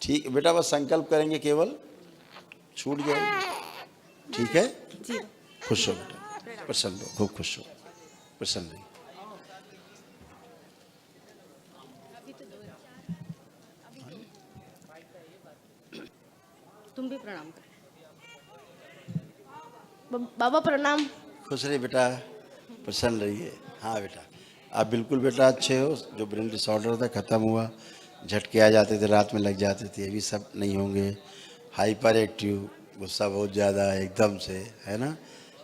ठीक है बेटा, बस संकल्प करेंगे केवल, छूट जाएगी, ठीक है? जी। खुश हो बेटा, प्रसन्न हो, खूब खुश हो, प्रसन्न रहिए। तुम भी प्रणाम कर। बाबा प्रणाम। खुश रहिए बेटा, प्रसन्न रहिए। हाँ बेटा, आप बिल्कुल बेटा अच्छे हो। जो ब्रेन डिसऑर्डर था खत्म हुआ, झटके आ जाते थे, रात में लग जाते थे, अभी सब नहीं होंगे। हाइपर एक्टिव, गुस्सा बहुत ज़्यादा है एकदम से, है ना,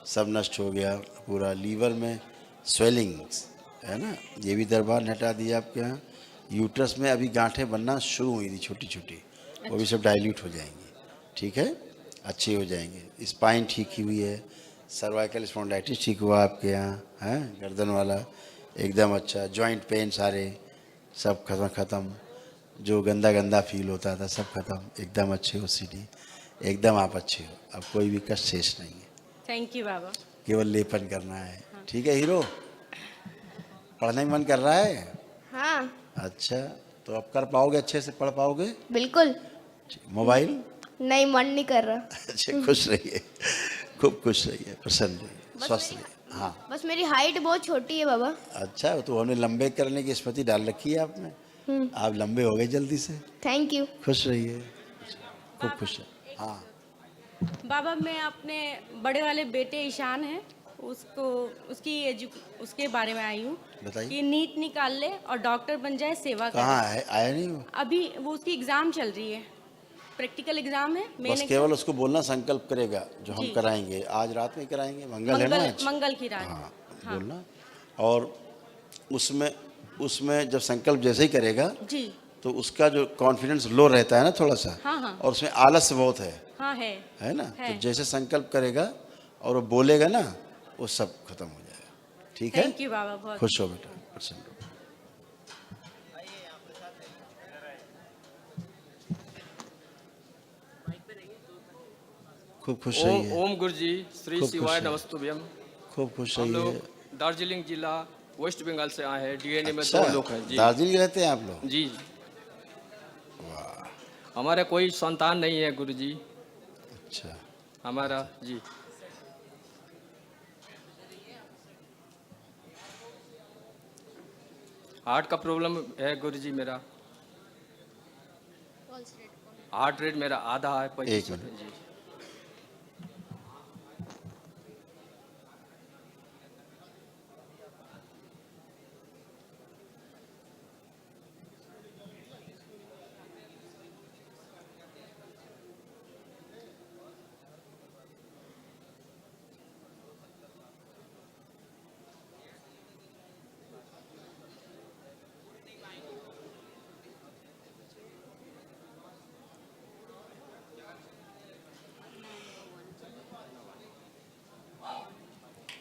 सब नष्ट हो गया। पूरा लीवर में स्वेलिंग्स है ना, ये भी दरबार ने हटा दिया आपके यहाँ। यूट्रस में अभी गांठें बनना शुरू हुई थी छोटी छोटी, वो भी सब डाइल्यूट हो जाएंगी, ठीक है, अच्छी हो जाएंगे। स्पाइन ठीक ही हुई है, सर्वाइकल स्पॉन्डाइटिस ठीक हुआ आपके यहाँ, है गर्दन वाला एकदम अच्छा। जॉइंट पेन सारे सब खत्म, जो गंदा गंदा फील होता था सब खत्म, एकदम अच्छे हो सीढ़ी, एकदम आप अच्छे हो, अब कोई भी कष्ट शेष नहीं है। थैंक यू बाबा। केवल लेपन करना है, ठीक है हीरो? पढ़ने में मन कर रहा है? हाँ अच्छा, तो अब कर पाओगे, अच्छे से पढ़ पाओगे? बिल्कुल। मोबाइल? नहीं, मन नहीं कर रहा। अच्छा, खुश रहिए, खूब खुश रहिए, प्रसन्न रहिए, स्वस्थ रहिए। हाँ बस मेरी हाइट बहुत छोटी है बाबा। अच्छा, तो हमने लंबे करने की स्मृति डाल रखी है आपने, आप लंबे हो गए जल्दी से। Thank you. खुश रहिए, खूब खुश है। हाँ बाबा मैं अपने बड़े वाले बेटे ईशान है, उसको उसके बारे में आई हूँ बताइए। कि नीट निकाल ले और डॉक्टर बन जाए, सेवा कहाँ करे। है, आया नहीं वो? अभी वो उसकी एग्जाम चल रही है, प्रैक्टिकल एग्जाम है। बस केवल उसको बोलना, संकल्प करेगा जो हम जी। कराएंगे, आज रात में कराएंगे, मंगल है ना आज? मंगल की रात। हाँ बोलना, और उसमें जब संकल्प जैसे ही करेगा जी। तो उसका जो कॉन्फिडेंस लो रहता है ना थोड़ा सा, हाँ। और उसमें आलस्य बहुत है है ना, है। तो जैसे संकल्प करेगा और वो बोलेगा ना, वो सब खत्म हो जाएगा, ठीक है? थैंक यू बाबा, बहुत खुश हो बेटा, प्रसन्न हो। खूब खुश रहिए। ओम गुरु जी, श्री खूब शिवाय खुश नमस्तुभ्यम। खूब खुश हम रहिए। लोग दार्जिलिंग जिला वेस्ट बंगाल से आए हैं, डीएनए में अच्छा, 2 लोग हैं जी। दार्जिलिंग रहते हैं आप लोग? जी। हमारे कोई संतान नहीं है गुरु जी। अच्छा। हमारा जी। हार्ट का प्रॉब्लम है गुरु जी मेरा। हार्ट रेट मेरा आधा है, 25 एक मिनट। जी।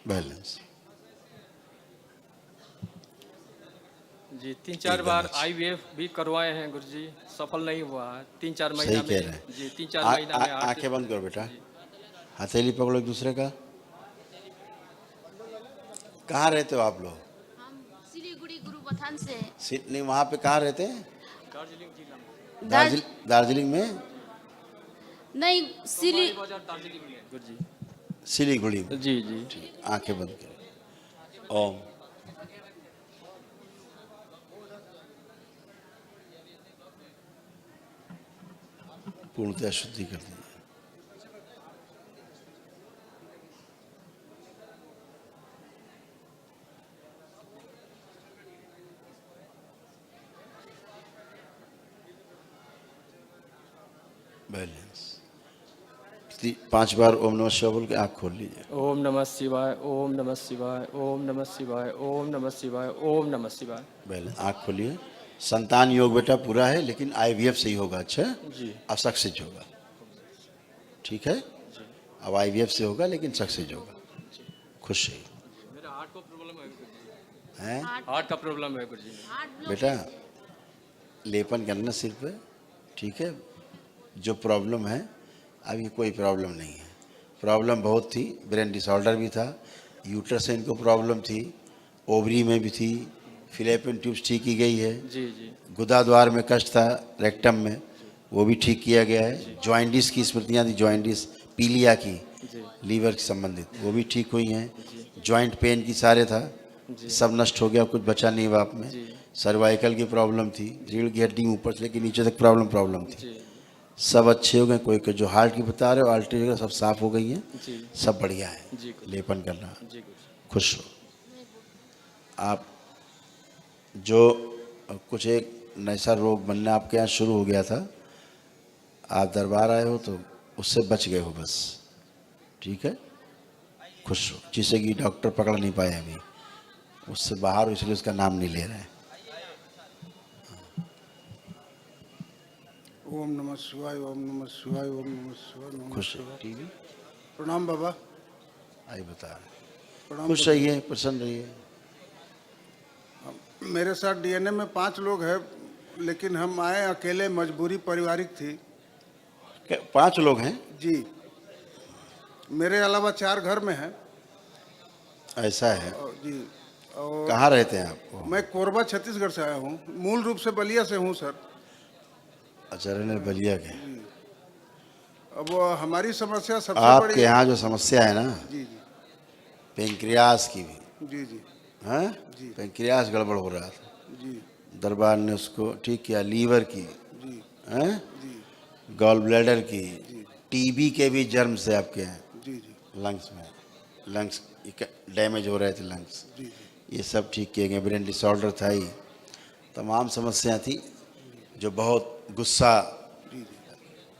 बैलेंस जी 3-4 बार IVF भी करवाए हैं गुरु जी, सफल नहीं हुआ है। 3-4 महीना सही कह रहे में हैं। जी 3-4 महीना में आंखें बंद करो बेटा, हथेली पकड़ो एक दूसरे का। कहाँ रहते हो आप लोग? सिलीगुड़ी गुरुबथान से। नहीं, वहाँ पे कहाँ रहते हैं? दार्जिलिंग जिला में। दार्जिलिंग में? नहीं सिली गुरुजी सिलीगुड़ी में। जी जी ठीक, आंखें बंद करें। ओम। पूर्णतः शुद्धि कर दी। बैलेंस। 5 बार ओम नमः शिवाय बोल के आँख खोल लीजिए। ओम नमः शिवाय, ओम नमः शिवाय, ओम नमः शिवाय, ओम नमः शिवाय, ओम नमः शिवाय। बैलेंस। आँख खोलिए। संतान योग बेटा पूरा है, लेकिन IVF से ही होगा। अच्छा जी अब सक्सेस होगा। ठीक है, अब IVF से होगा लेकिन सक्सेस होगा। खुश है। मेरा हार्ट का प्रॉब्लम है हैं? हार्ट का प्रॉब्लम है गुरुजी। बेटा लेपन करना सिर पे। ठीक है, जो प्रॉब्लम है अभी कोई प्रॉब्लम नहीं है। प्रॉब्लम बहुत थी, ब्रेन डिसऑर्डर भी था, यूट्रस से इनको प्रॉब्लम थी, ओवरी में भी थी, फिलिपिन ट्यूब्स ठीक की गई है। जी जी गुदा द्वार में कष्ट था, रेक्टम में, वो भी ठीक किया गया है। जॉइंटिस की स्मृतियाँ थी, जॉइंटिस पीलिया की, लीवर से संबंधित, वो भी ठीक हुई हैं। जॉइंट पेन की सारे था, सब नष्ट हो गया, कुछ बचा नहीं बाप में। सर्वाइकल की प्रॉब्लम थी, रीढ़ की हड्डी में ऊपर से लेकर नीचे तक प्रॉब्लम थी, सब अच्छे हो गए। कोई जो हार्ट की बता रहे हो आल्टी वगैरह सब साफ हो गई हैं, सब बढ़िया है। लेपन करना, खुश हो आप। जो कुछ एक नैसा रोग बनना आपके यहाँ शुरू हो गया था, आप दरबार आए हो तो उससे बच गए हो बस। ठीक है, खुश हो। जिसे कि डॉक्टर पकड़ नहीं पाए अभी, उससे बाहर हो, इसलिए उसका नाम नहीं ले रहे हैं। ओम नमः शिवाय, ओम नमः शिवाय, ओम नमः शिवाय, नमः खुश शिवाय। टीवी प्रणाम बाबा। आई बता रहे। प्रणाम खुश बाबा। रहिए, प्रसन्न रहिए। मेरे साथ DNA में 5 लोग हैं, लेकिन हम आए अकेले, मजबूरी पारिवारिक थी। 5 लोग हैं जी, मेरे अलावा 4 घर में हैं। ऐसा है। जी, और कहाँ रहते हैं आप? मैं कोरबा छत्तीसगढ़ से आया हूँ, मूल रूप से बलिया से हूँ सर। अच्छा, रहने बलिया के। अब वो हमारी समस्या सबसे आपके बड़ी यहाँ जो समस्या है ना, जी जी पेंक्रियास की भी, जी जी हाँ, पेंक्रियास गड़बड़ हो रहा था, जी दरबार ने उसको ठीक किया। लीवर की, जी हैं, जी गॉल ब्लैडर की, TB के भी जर्म से आपके हैं, जी जी लंग्स में, लंग्स डैमेज हो रहे थे लंग्स, जी जी ये सब ठीक किए गए। ब्रेन डिसऑर्डर था ही, तमाम समस्या थी। जो बहुत गुस्सा,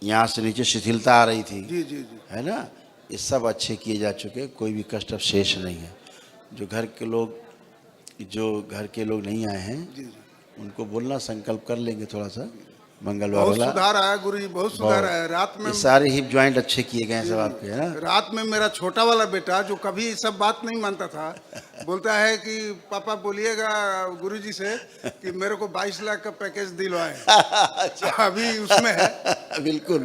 यहाँ से नीचे शिथिलता आ रही थी, जी जी जी है ना, ये सब अच्छे किए जा चुके। कोई भी कष्ट अब शेष नहीं है। जो घर के लोग नहीं आए हैं, जी जी उनको बोलना, संकल्प कर लेंगे थोड़ा सा मंगलवार बहुत वाला। सुधार आया गुरु जी, बहुत सुधार आया। रात में ये सारे हिप जॉइंट अच्छे किए गए हैं सब आपके, है ना। रात में मेरा छोटा वाला बेटा, जो कभी ये सब बात नहीं मानता था, बोलता है कि पापा बोलिएगा गुरुजी से कि मेरे को 22 लाख का पैकेज दिलवाए। अभी उसमें है। बिल्कुल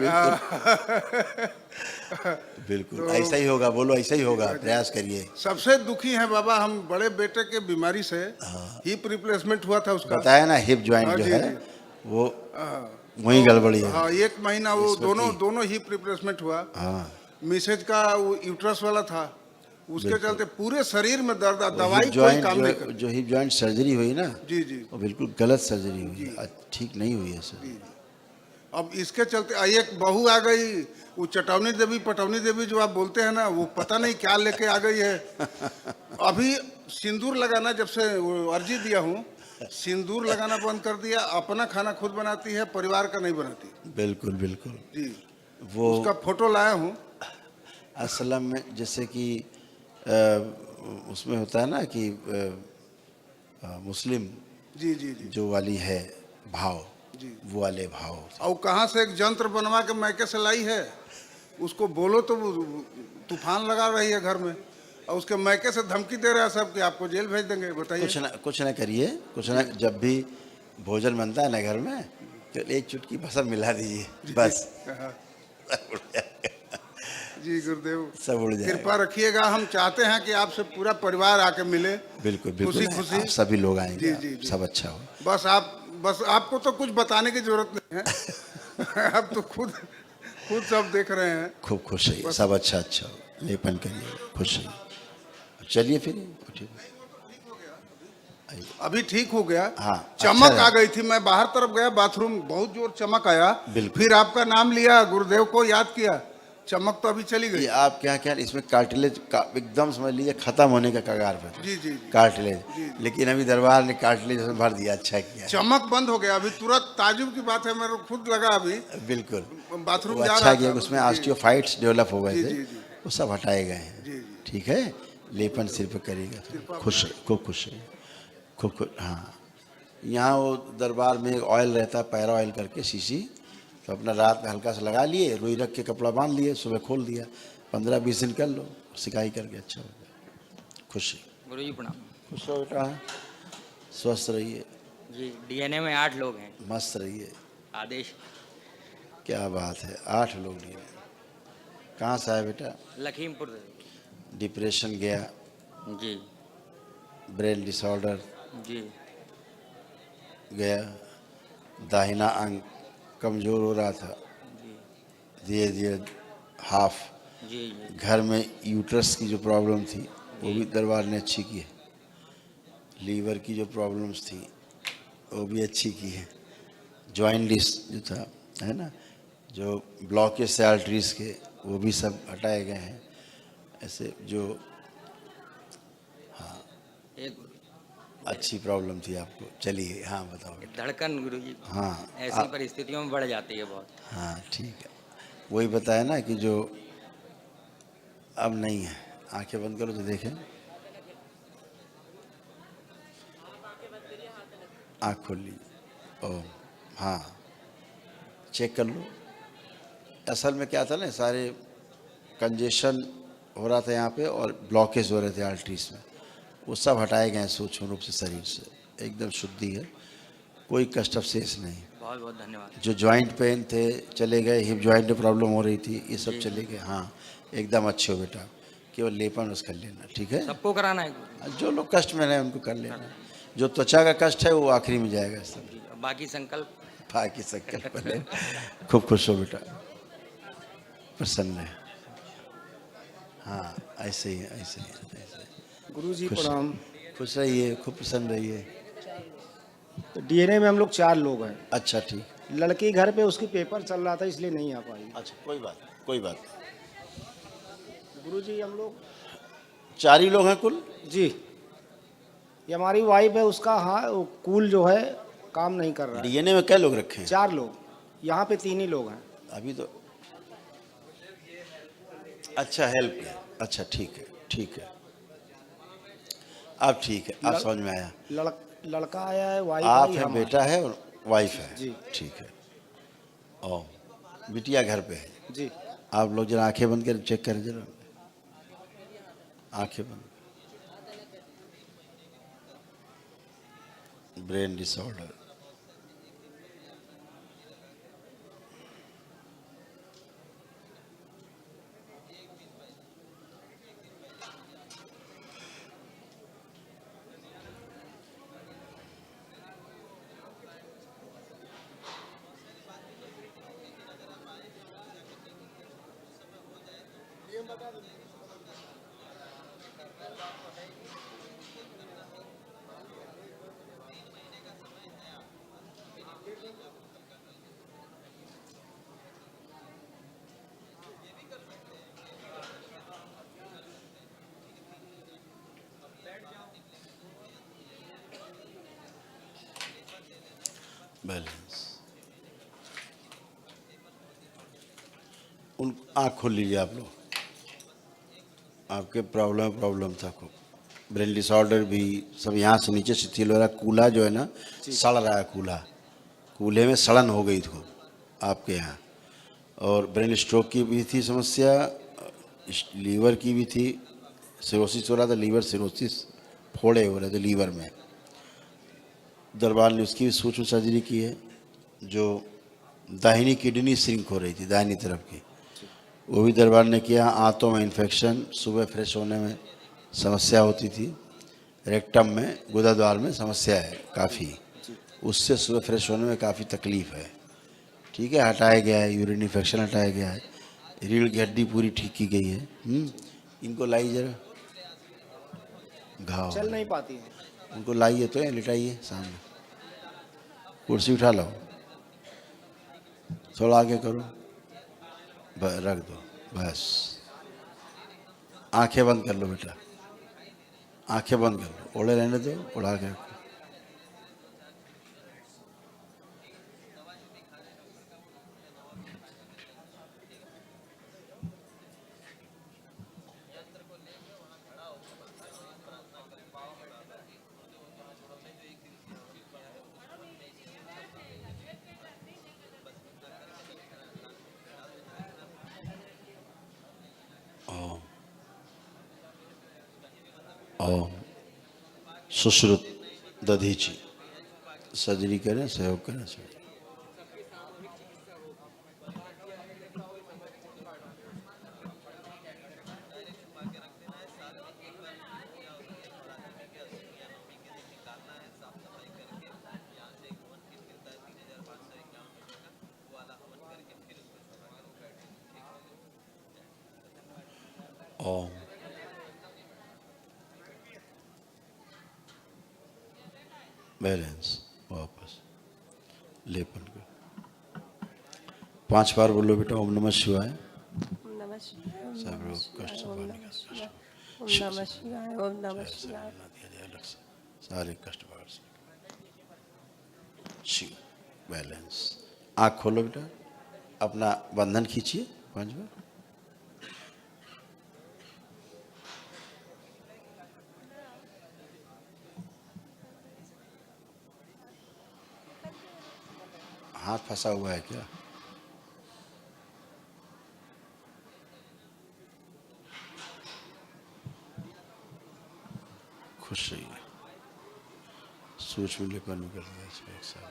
बिल्कुल तो ऐसा ही होगा, बोलो ऐसा ही होगा, प्रयास करिए। सबसे दुखी है बाबा हम, बड़े बेटे के बीमारी से हिप रिप्लेसमेंट हुआ था उसका। बताया ना, हिप जॉइंट जो जी, है जी। वो वही गड़बड़ी है। हाँ, 1 महीना वो दोनों हिप रिप्लेसमेंट हुआ। हाँ, मिसेज का वो यूट्रस वाला था, उसके बिल्कुल। चलते पूरे शरीर में दर्द, दवाई कोई जॉइंट काम नहीं कर। जो हिप जॉइंट सर्जरी हुई ना, जी जी वो बिल्कुल गलत सर्जरी हुई है, ठीक नहीं हुई है सर। अब इसके चलते एक बहू आ गई, वो चटौनी देवी जो आप बोलते हैं ना, वो पता नहीं क्या लेके आ गई है। अभी सिंदूर लगाना, जब से वो अर्जी दिया हूँ, सिंदूर लगाना बंद कर दिया। अपना खाना खुद बनाती है, परिवार का नहीं बनाती। बिल्कुल बिल्कुल जी, वो उसका फोटो लाया हूँ। असल में जैसे कि उसमें होता है ना कि मुस्लिम जी जी जी जो वाली है भाव, जी, वो वाले भाव। और कहाँ से एक यंत्र बनवा के मैके से लाई है, उसको बोलो तो वो तूफान लगा रही है घर में, और उसके मैके से धमकी दे रहा है सब कि आपको जेल भेज देंगे। बताइए। कुछ ना करिए, कुछ ना, जब भी भोजन बनता है ना घर में, तो एक चुटकी भस्म मिला दीजिए बस, जी गुरुदेव, सब उड़ जाएगा। कृपा रखिएगा। हम चाहते हैं कि आपसे पूरा परिवार आके मिले। बिल्कुल बिल्कुल, खुशी खुशी आप सभी लोग आएंगे, जी, जी, जी। सब अच्छा हो। बस आपको तो कुछ बताने की जरूरत नहीं है। आप तो खुद खुद सब देख रहे हैं। खूब खुश रहिए, सब अच्छा अच्छा हो, लेपन करिए, खुश रहिए। चलिए फिर उठिए। अभी ठीक हो गया। हाँ, चमक अच्छा आ गई थी, मैं बाहर तरफ गया बाथरूम, बहुत जोर चमक आया। बिल्कुल। फिर आपका नाम लिया, गुरुदेव को याद किया, चमक तो अभी चली गई। ये आप क्या क्या इसमें कार्टिलेज का एकदम समझ लीजिए खत्म होने का कगार पर। जी जी जी। कार्टिलेज, लेकिन अभी दरबार ने कार्टिलेज में भर दिया, अच्छा किया। चमक बंद हो गया अभी तुरंत, ताजुब की बात है, मेरे को खुद लगा अभी बिल्कुल बाथरूम वो जा अच्छा रहा किया, था। उसमें ऑस्टियोफाइट्स डेवलप हो गए जी, थे, जी, जी। वो सब हटाए गए हैं। ठीक है, लेपन सिर पे करिएगा, खुश खूब खुश रहिए, खूब खुश। हाँ, यहाँ वो दरबार में ऑयल रहता है, पैरा ऑयल करके शीशी, तो अपना रात में हल्का सा लगा लिए, रुई रख के कपड़ा बांध लिए, सुबह खोल दिया, 15-20 दिन कर लो, सिकाई करके अच्छा हो गया। खुश गुरु जी प्रणाम। खुश हो बेटा, स्वस्थ रहिए जी। डीएनए में 8 लोग हैं। मस्त रहिए। आदेश। क्या बात है, 8 लोग लिए। कहाँ से आए बेटा? लखीमपुर डिप्रेशन गया जी। ब्रेन डिसऑर्डर जी। गया, दाहिना अंग कमज़ोर हो रहा था, धीरे धीरे हाफ। जी जी। घर में यूट्रस की जो प्रॉब्लम थी वो भी दरबार ने अच्छी की है, लीवर की जो प्रॉब्लम्स थी वो भी अच्छी की है, जॉइंटिस जो था है ना, जो ब्लॉकेज से आर्टरीज के, वो भी सब हटाए गए हैं। ऐसे जो हाँ एक अच्छी प्रॉब्लम थी आपको। चलिए हाँ बताओ बेटा। धड़कन गुरु जी हाँ ऐसी परिस्थितियों में बढ़ जाती है बहुत। हाँ ठीक है, वही बताया ना कि जो अब नहीं है। आंखें बंद करो तो देखें, आँख खोल लीजिए। ओ हाँ, चेक कर लो। असल में क्या था ना, सारे कंजेशन हो रहा था यहाँ पे और ब्लॉकेज हो रहे थे आर्टरीज में, वो सब हटाए गए हैं सूक्ष्म रूप से, शरीर से एकदम शुद्धि है, कोई कष्ट अवशेष नहीं। बहुत बहुत धन्यवाद। जो जॉइंट पेन थे चले गए, हिप जॉइंट में प्रॉब्लम हो रही थी, ये सब चले गए। हाँ एकदम अच्छे हो बेटा, केवल लेपन बस कर लेना, ठीक है? सबको कराना है? जो लोग कष्ट में रहे उनको कर लेना, जो त्वचा का कष्ट है वो आखिरी में जाएगा सब। बाकी संकल्प? बाकी संकल्प ले। खूब खुश हो बेटा, प्रसन्न है। हाँ ऐसे ही है, ऐसे ही है, ऐसे ही। गुरुजी खुश- प्रणाम। खुश रहिए, खूब प्रसन्न रहिए। तो डीएनए में हम लोग 4 लोग हैं। अच्छा ठीक। लड़की घर पे उसकी पेपर चल रहा था इसलिए नहीं आ पाई। अच्छा कोई बात, कोई बात। गुरुजी हम लोग 4 ही लोग हैं कुल? जी, ये हमारी वाइफ है, उसका हाँ वो कूल जो है काम नहीं कर रहा है। डीएनए में क्या लोग रखे हैं? 4 लोग, यहाँ पे 3 ही लोग हैं। अभी तो अच्छा हेल्प है, अच्छा ठीक है, ठीक है, अब ठीक है, अब समझ में आया। लड़का आया है, वाइफ आप आई, है, हम बेटा है और वाइफ है जी। ठीक है। ओ बिटिया घर पे है जी। आप लोग जरा आंखें बंद कर चेक करें जरा, आंखें बंद। Brain disorder, balance. उन आँख खोल लीजिए आप लोग, आपके प्रॉब्लम था खूब, ब्रेन डिसऑर्डर भी सब यहाँ से नीचे शिथिल हो रहा है। कूल्हा जो है ना सड़ रहा है, कूल्हे में सड़न हो गई थी आपके यहाँ, और ब्रेन स्ट्रोक की भी थी समस्या, लीवर की भी थी, सिरोसिस हो रहा था, लीवर सिरोसिस, फोड़े हो रहे थे लीवर में। दरबार ने उसकी भी सूक्ष्म सर्जरी की है। जो दाहिनी किडनी श्रिंक हो रही थी दाहिनी तरफ की, वो भी दरबार ने किया। आंतों में इन्फेक्शन, सुबह फ्रेश होने में समस्या होती थी, रेक्टम में गुदाद्वार में समस्या है काफ़ी, उससे सुबह फ्रेश होने में काफ़ी तकलीफ़ है, ठीक है, हटाया गया है, यूरिन इन्फेक्शन हटाया गया है, रीढ़ की हड्डी पूरी ठीक की गई है। इनको लाइए जरा, घाव चल नहीं पाती है। उनको लाइए तो लिटाइए सामने, कुर्सी उठा लो, थोड़ा आगे करो, रख दो, बस। आंखें बंद कर लो बेटा, आंखें बंद कर लो, ओढ़े रहने दो, उड़ा के रखो। ओम सुश्रुत दधीची, सर्जरी करें, सहयोग करें। ओम बैलेंस वापस लेपन कर 5 बार बोलो बेटा, ओम नमः शिवाय। सब लोग कष्ट बाहर निकाल, सारे कष्ट बाहर से। शिव बैलेंस। आँख खोलो बेटा, अपना बंधन खींचिए 5 बार। हाथ फंसा हुआ है क्या? खुश रहिए, सूक्ष्म लेपन कर दिया इसमें एक साल।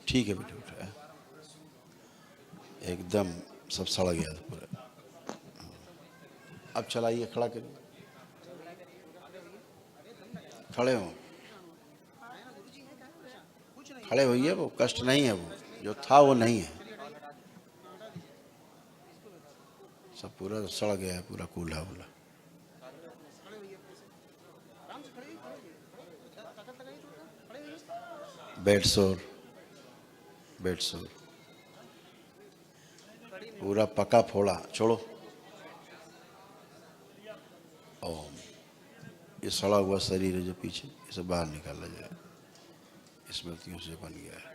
ठीक है बेटा, बेटा एकदम सब सड़ गया था पूरा। अब चलाइए, खड़ा करिए, खड़े हो, खड़े होइए। वो कष्ट नहीं है, वो जो था वो नहीं है, सब पूरा सड़ गया है, पूरा कूल्हा वूल्हा। बेड सोर, बेड सोर, पूरा पका फोड़ा, छोड़ो। ओम, ये सड़ा हुआ शरीर है जो पीछे, इसे बाहर निकाला जाए, स्मृतियों से बन गया है।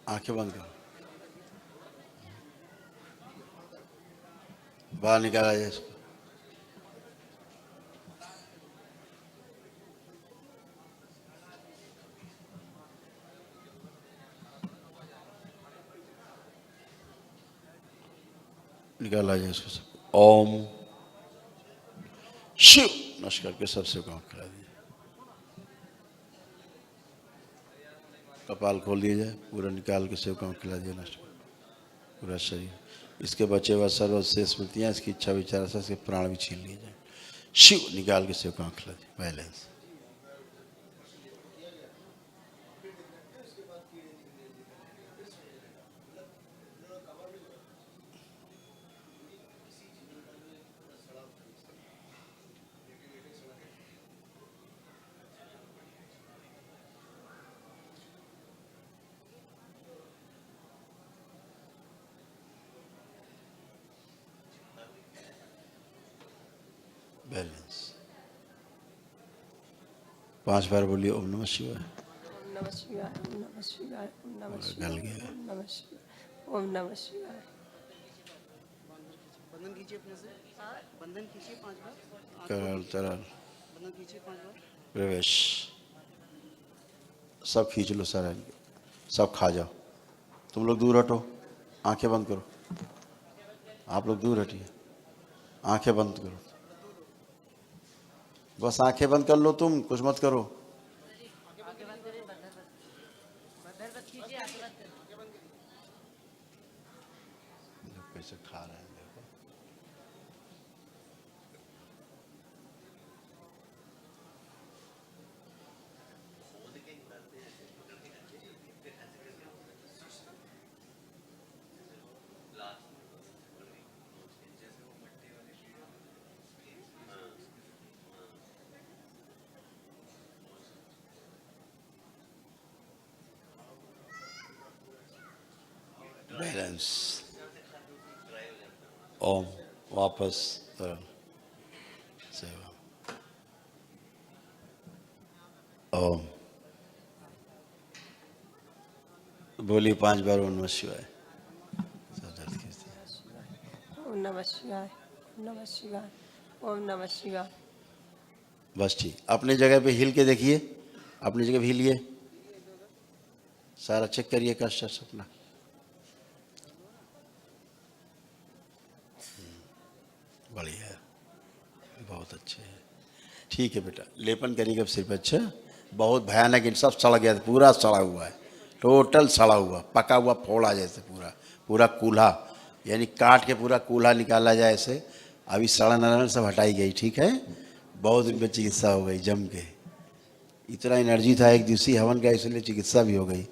आंखें बंद करो, बाहर निकाला जाए इसको। निकाला जाए इसको सब। ओम शिव, नश करके सबसे काम करा दीजिए। कपाल खोल दिया जाए, पूरा निकाल के सेव काम खिला दिया, नष्ट पूरा शरीर। इसके बचे हुआ सर्व से स्मृतियाँ, इसकी इच्छा विचार से इसके प्राण भी छीन लिए जाए। शिव, निकाल के सेव काम खिला दिया। बैलेंस। बैलेंस। 5 बार बोलिए ओम नमः शिवाय। ओम नमः शिवाय, ओम नमः शिवाय, ओम नमः शिवाय, गल गया। ओम नमः शिवाय, ओम नमः शिवाय। बंधन कीजिए अपने से, बंधन कीजिए 5 बार। तरल तरल बंधन कीजिए 5 बार। प्रवेश। सब खींच लो सारा, सब खा जाओ। तुम लोग दूर हटो, आंखें बंद करो। आप लोग दूर हटिए, आंखें बंद करो। बस आंखें बंद कर लो, तुम कुछ मत करो। कैसे खा रहा है। बैलेंस। ओम वापस सेवा। ओम बोली 5 बार ओम नमः शिवाय। ओम नमः शिवाय, ओम नमः शिवाय, ओम नमः शिवाय। बस ठीक, अपनी जगह पे हिल के देखिए, अपनी जगह पे हिलिए, सारा चेक करिए कष्ट अपना। बढ़िया है, बहुत अच्छे है। ठीक है बेटा, लेपन करिएगा सिर पे। अच्छा, बहुत भयानक, इन सब सड़ गया, पूरा सड़ा हुआ है, टोटल सड़ा हुआ, पका हुआ फोड़ा जैसे, पूरा पूरा कूल्हा, यानी काट के पूरा कूल्हा निकाला जाए ऐसे। अभी सड़न नड़न सब हटाई गई। ठीक है, बहुत दिन पे चिकित्सा हो गई जम के। इतना एनर्जी था एक दिवसीय हवन का, इसलिए चिकित्सा भी हो गई,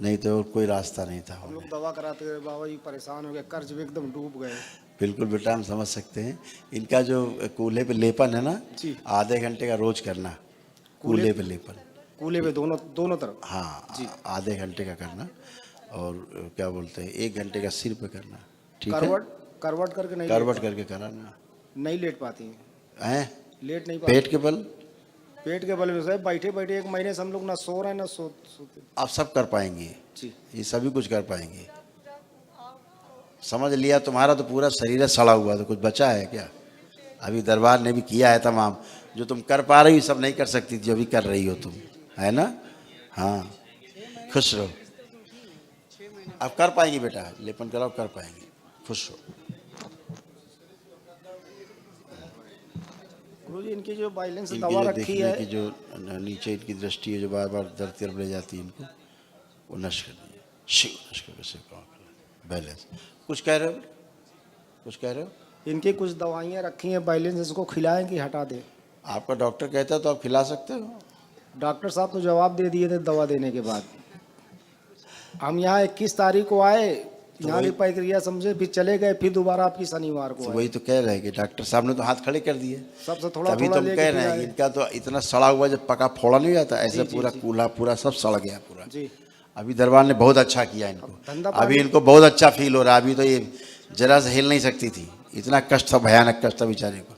नहीं तो कोई रास्ता नहीं था। हम लोग दवा कराते हुए बाबा जी परेशान हो गए, कर्ज में एकदम डूब गए। बिल्कुल बेटा, हम समझ सकते हैं। इनका जो कूल्हे पे लेपन है ना, आधे घंटे का रोज करना, कूल्हे पे लेपन, कूल्हे पे दोनों तरफ। हाँ, आधे घंटे का करना, और क्या बोलते हैं 1 घंटे का सिर पे करना। ठीक है, करवट करके नहीं, करवट करके कराना। नहीं लेट पाती हैं, लेट नहीं पाती। पेट के बल, पेट के बल में साहब बैठे बैठे 1 महीने से हम लोग ना सो रहे हैं ना सोते। आप सब कर पाएंगे जी, ये सभी कुछ कर पाएंगे। समझ लिया, तुम्हारा तो पूरा शरीर सड़ा हुआ, तो कुछ बचा है क्या? अभी दरबार ने भी किया है तमाम, जो तुम कर पा रही हो सब नहीं कर सकती थी, जो भी कर रही हो तुम, है ना? हाँ, खुश रहो, आप कर पाएंगी बेटा, लेपन कराओ, कर पाएंगे, खुश हो। गुरुजी इनकी जो बैलेंस इनकी दवा जो रखी देखने है, की जो नीचे इनकी दृष्टि है, जो बार बार दर तरफ ले जाती है इनको, वो नष्ट कर दीजिए। शिव नष्ट करके शिव का बैलेंस। कुछ कह रहे हो, कुछ कह रहे हो? इनकी कुछ दवाइयाँ रखी हैं, बैलेंस इसको खिलाएं कि हटा दें? आपका डॉक्टर कहता है तो आप खिला सकते हो। डॉक्टर साहब तो जवाब दे दिए थे दवा देने के बाद। हम यहाँ 21 तारीख को आए, यहाँ की प्रक्रिया समझे, फिर चले गए, फिर दोबारा आपकी शनिवार को तो आए। वही तो कह रहे हैं कि डॉक्टर साहब ने तो हाथ खड़े कर दिए, सबसे थोड़ा तभी थोड़ा तुम लेके कह रहे हैं कि इनका तो इतना सड़ा हुआ, जब पका फोड़ा नहीं जाता ऐसे, पूरा कूल्हा पूरा सब सड़ गया पूरा। जी, अभी दरबार ने बहुत अच्छा किया इनको, धंधा अभी इनको बहुत अच्छा फील हो रहा है। अभी तो ये जरा से हिल नहीं सकती थी, इतना कष्ट था, भयानक कष्ट था बेचारे को।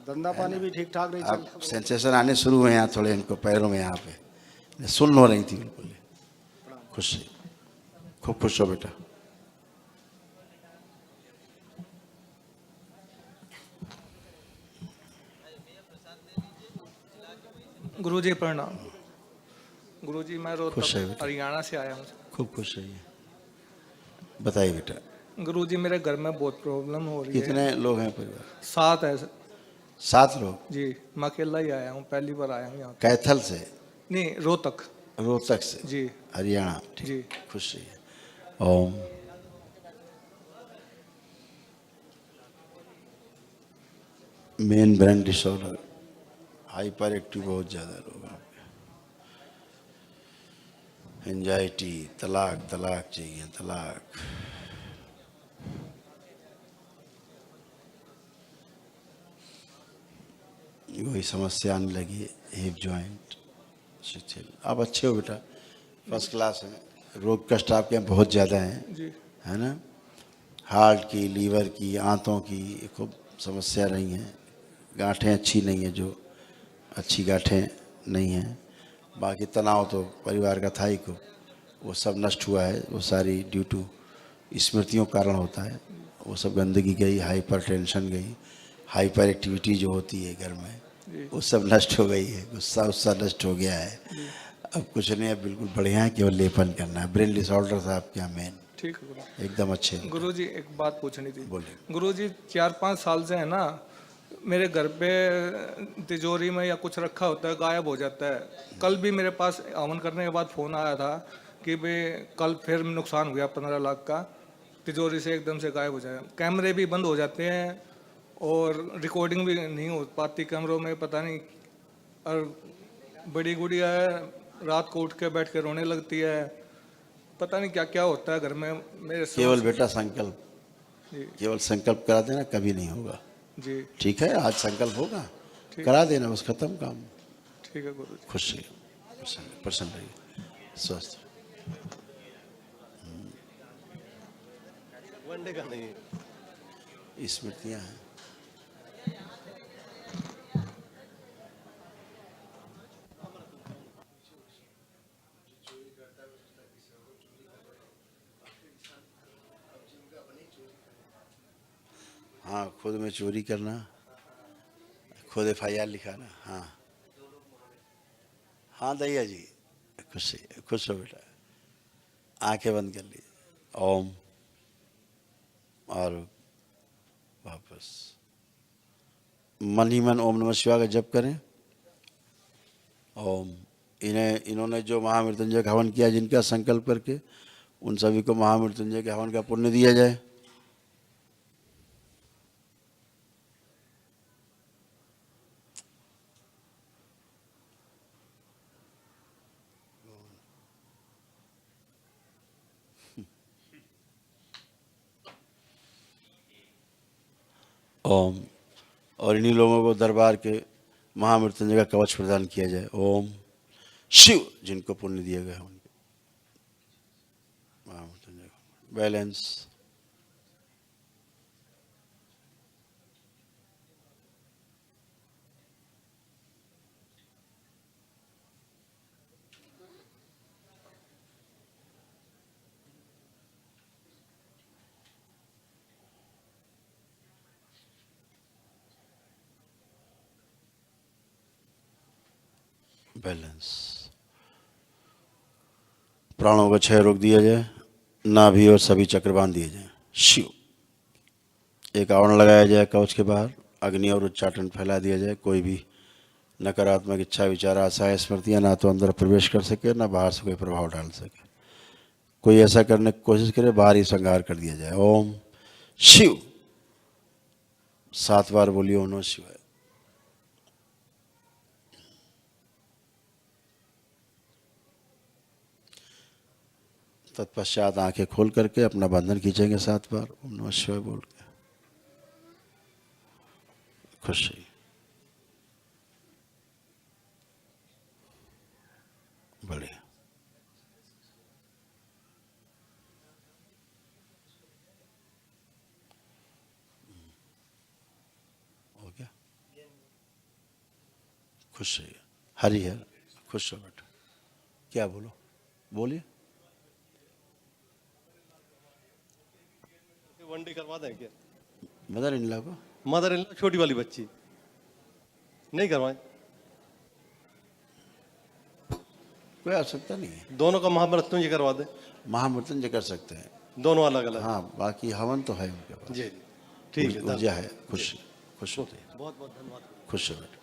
धंधा पानी भी ठीक ठाक नहीं अब सेंसेशन आने शुरू हुए यहाँ थोड़े, इनको पैरों में, यहाँ पे सुन्न हो रही थी बिल्कुल। खुश, खूब खुश हो बेटा। गुरुजी प्रणाम। गुरुजी मैं खुश है रोहतक बेटा। हरियाणा से आया हूँ। खूब खुश रहिए, बताइए बेटा। गुरुजी मेरे घर में बहुत प्रॉब्लम हो रही है। कितने लोग हैं परिवार? 7 है 7 लोग? जी, मैं अकेला ही आया हूँ, पहली बार आया हूँ यहाँ। कैथल से? नहीं, रोहतक। रोहतक से? जी, हरियाणा। ठीक, जी, खुश रहिए। Om. Main brain disorder, hyperactive बहुत ज़्यादा लोग हैं, एंजाइटी, तलाक तलाक चाहिए, तलाक। वही समस्या आने लगी, हिप जॉइंट शिथिल। आप अच्छे हो बेटा, फर्स्ट क्लास हैं। रोग कष्ट आपके यहाँ बहुत ज़्यादा हैं, जी, है ना? हार्ट की, लीवर की, आंतों की खूब समस्या रही हैं। गांठें अच्छी नहीं है, जो अच्छी गांठें नहीं हैं। बाकी तनाव तो परिवार का था ही को, वो सब नष्ट हुआ है। वो सारी ड्यू टू स्मृतियों के कारण होता है। वो सब गंदगी गई, हाइपर टेंशन गई, हाइपर एक्टिविटी जो होती है घर में, वो सब नष्ट हो गई है। गुस्सा उस्सा नष्ट हो गया है। अब कुछ नहीं है, बिल्कुल बढ़िया है, केवल लेपन करना है। ब्रेन डिसऑर्डर था आपके यहाँ मेन। ठीक है गुरु। एकदम अच्छे। गुरुजी एक बात पूछनी थी। बोलिए। गुरुजी 4-5 साल से है ना, मेरे घर पे तिजोरी में या कुछ रखा होता है, गायब हो जाता है। कल भी मेरे पास हवन करने के बाद फ़ोन आया था कि भाई कल फिर नुकसान हो गया 15 लाख का, तिजोरी से एकदम से गायब हो जाए। कैमरे भी बंद हो जाते हैं और रिकॉर्डिंग भी नहीं हो पाती कैमरों में, पता नहीं। और बड़ी गुड़िया है, रात को उठ के बैठ के रोने लगती है, पता नहीं क्या क्या होता है घर में मेरे। केवल बेटा संकल्प, केवल संकल्प करा देना, कभी नहीं होगा। जी, ठीक है, आज संकल्प होगा, करा देना, बस खत्म काम। ठीक है गुरु। खुश रहिए, प्रसन्न रहिए, स्वस्थ। वनडे का नहीं है। स्मृतियाँ हैं। हाँ, खुद में चोरी करना, खुद FIR लिखाना। हाँ हाँ दैया जी, खुश हो बेटा, आंखें बंद कर लीजिए, ओम, और वापस मन ही मन ओम नमः शिवाय का जप करें। ओम। इन्होंने जो महामृत्युंजय का हवन किया, जिनका संकल्प करके, उन सभी को महामृत्युंजय के हवन का पुण्य दिया जाए। ओम। और इन्हीं लोगों को दरबार के महामृत्युंजय का कवच प्रदान किया जाए। ओम शिव, जिनको पुण्य दिया गया उनके महामृत्युंजय। बैलेंस। बैलेंस। प्राणों का क्षय रोक दिया जाए, नाभि और सभी चक्र बांध दिए जाए। शिव। एक आवरण लगाया जाए कवच के बाहर, अग्नि और उच्चाटन फैला दिया जाए। कोई भी नकारात्मक इच्छा, विचार, आशाएं, स्मृतियां ना तो अंदर प्रवेश कर सके, ना बाहर से कोई प्रभाव डाल सके। कोई ऐसा करने की कोशिश करे, बाहर ही संहार कर दिया जाए। ओम शिव। 7 बार बोलिए ओम नमः शिवाय। तत्पश्चात आंखें खोल करके अपना बंधन खींचेंगे 7 बार ओम नमः शिवाय बोल के। खुशी। बढ़िया। हो गया। खुश रहिए। हरि हर। खुश हो बेटा। क्या बोलो, बोलिए। वनडे करवा दें क्या? मदर इन लॉ को? मदर इन लॉ छोटी वाली बच्ची नहीं करवाएं? कोई आवश्यकता नहीं है। दोनों का महामृत्युंजय करवा दें। महामृत्युंजय कर सकते हैं दोनों अलग अलग। हाँ, बाकी हवन तो है उनके पास। जी ठीक है। ऊर्जा है। खुश होते हैं। बहुत बहुत धन्यवाद। खुश हो बेटा।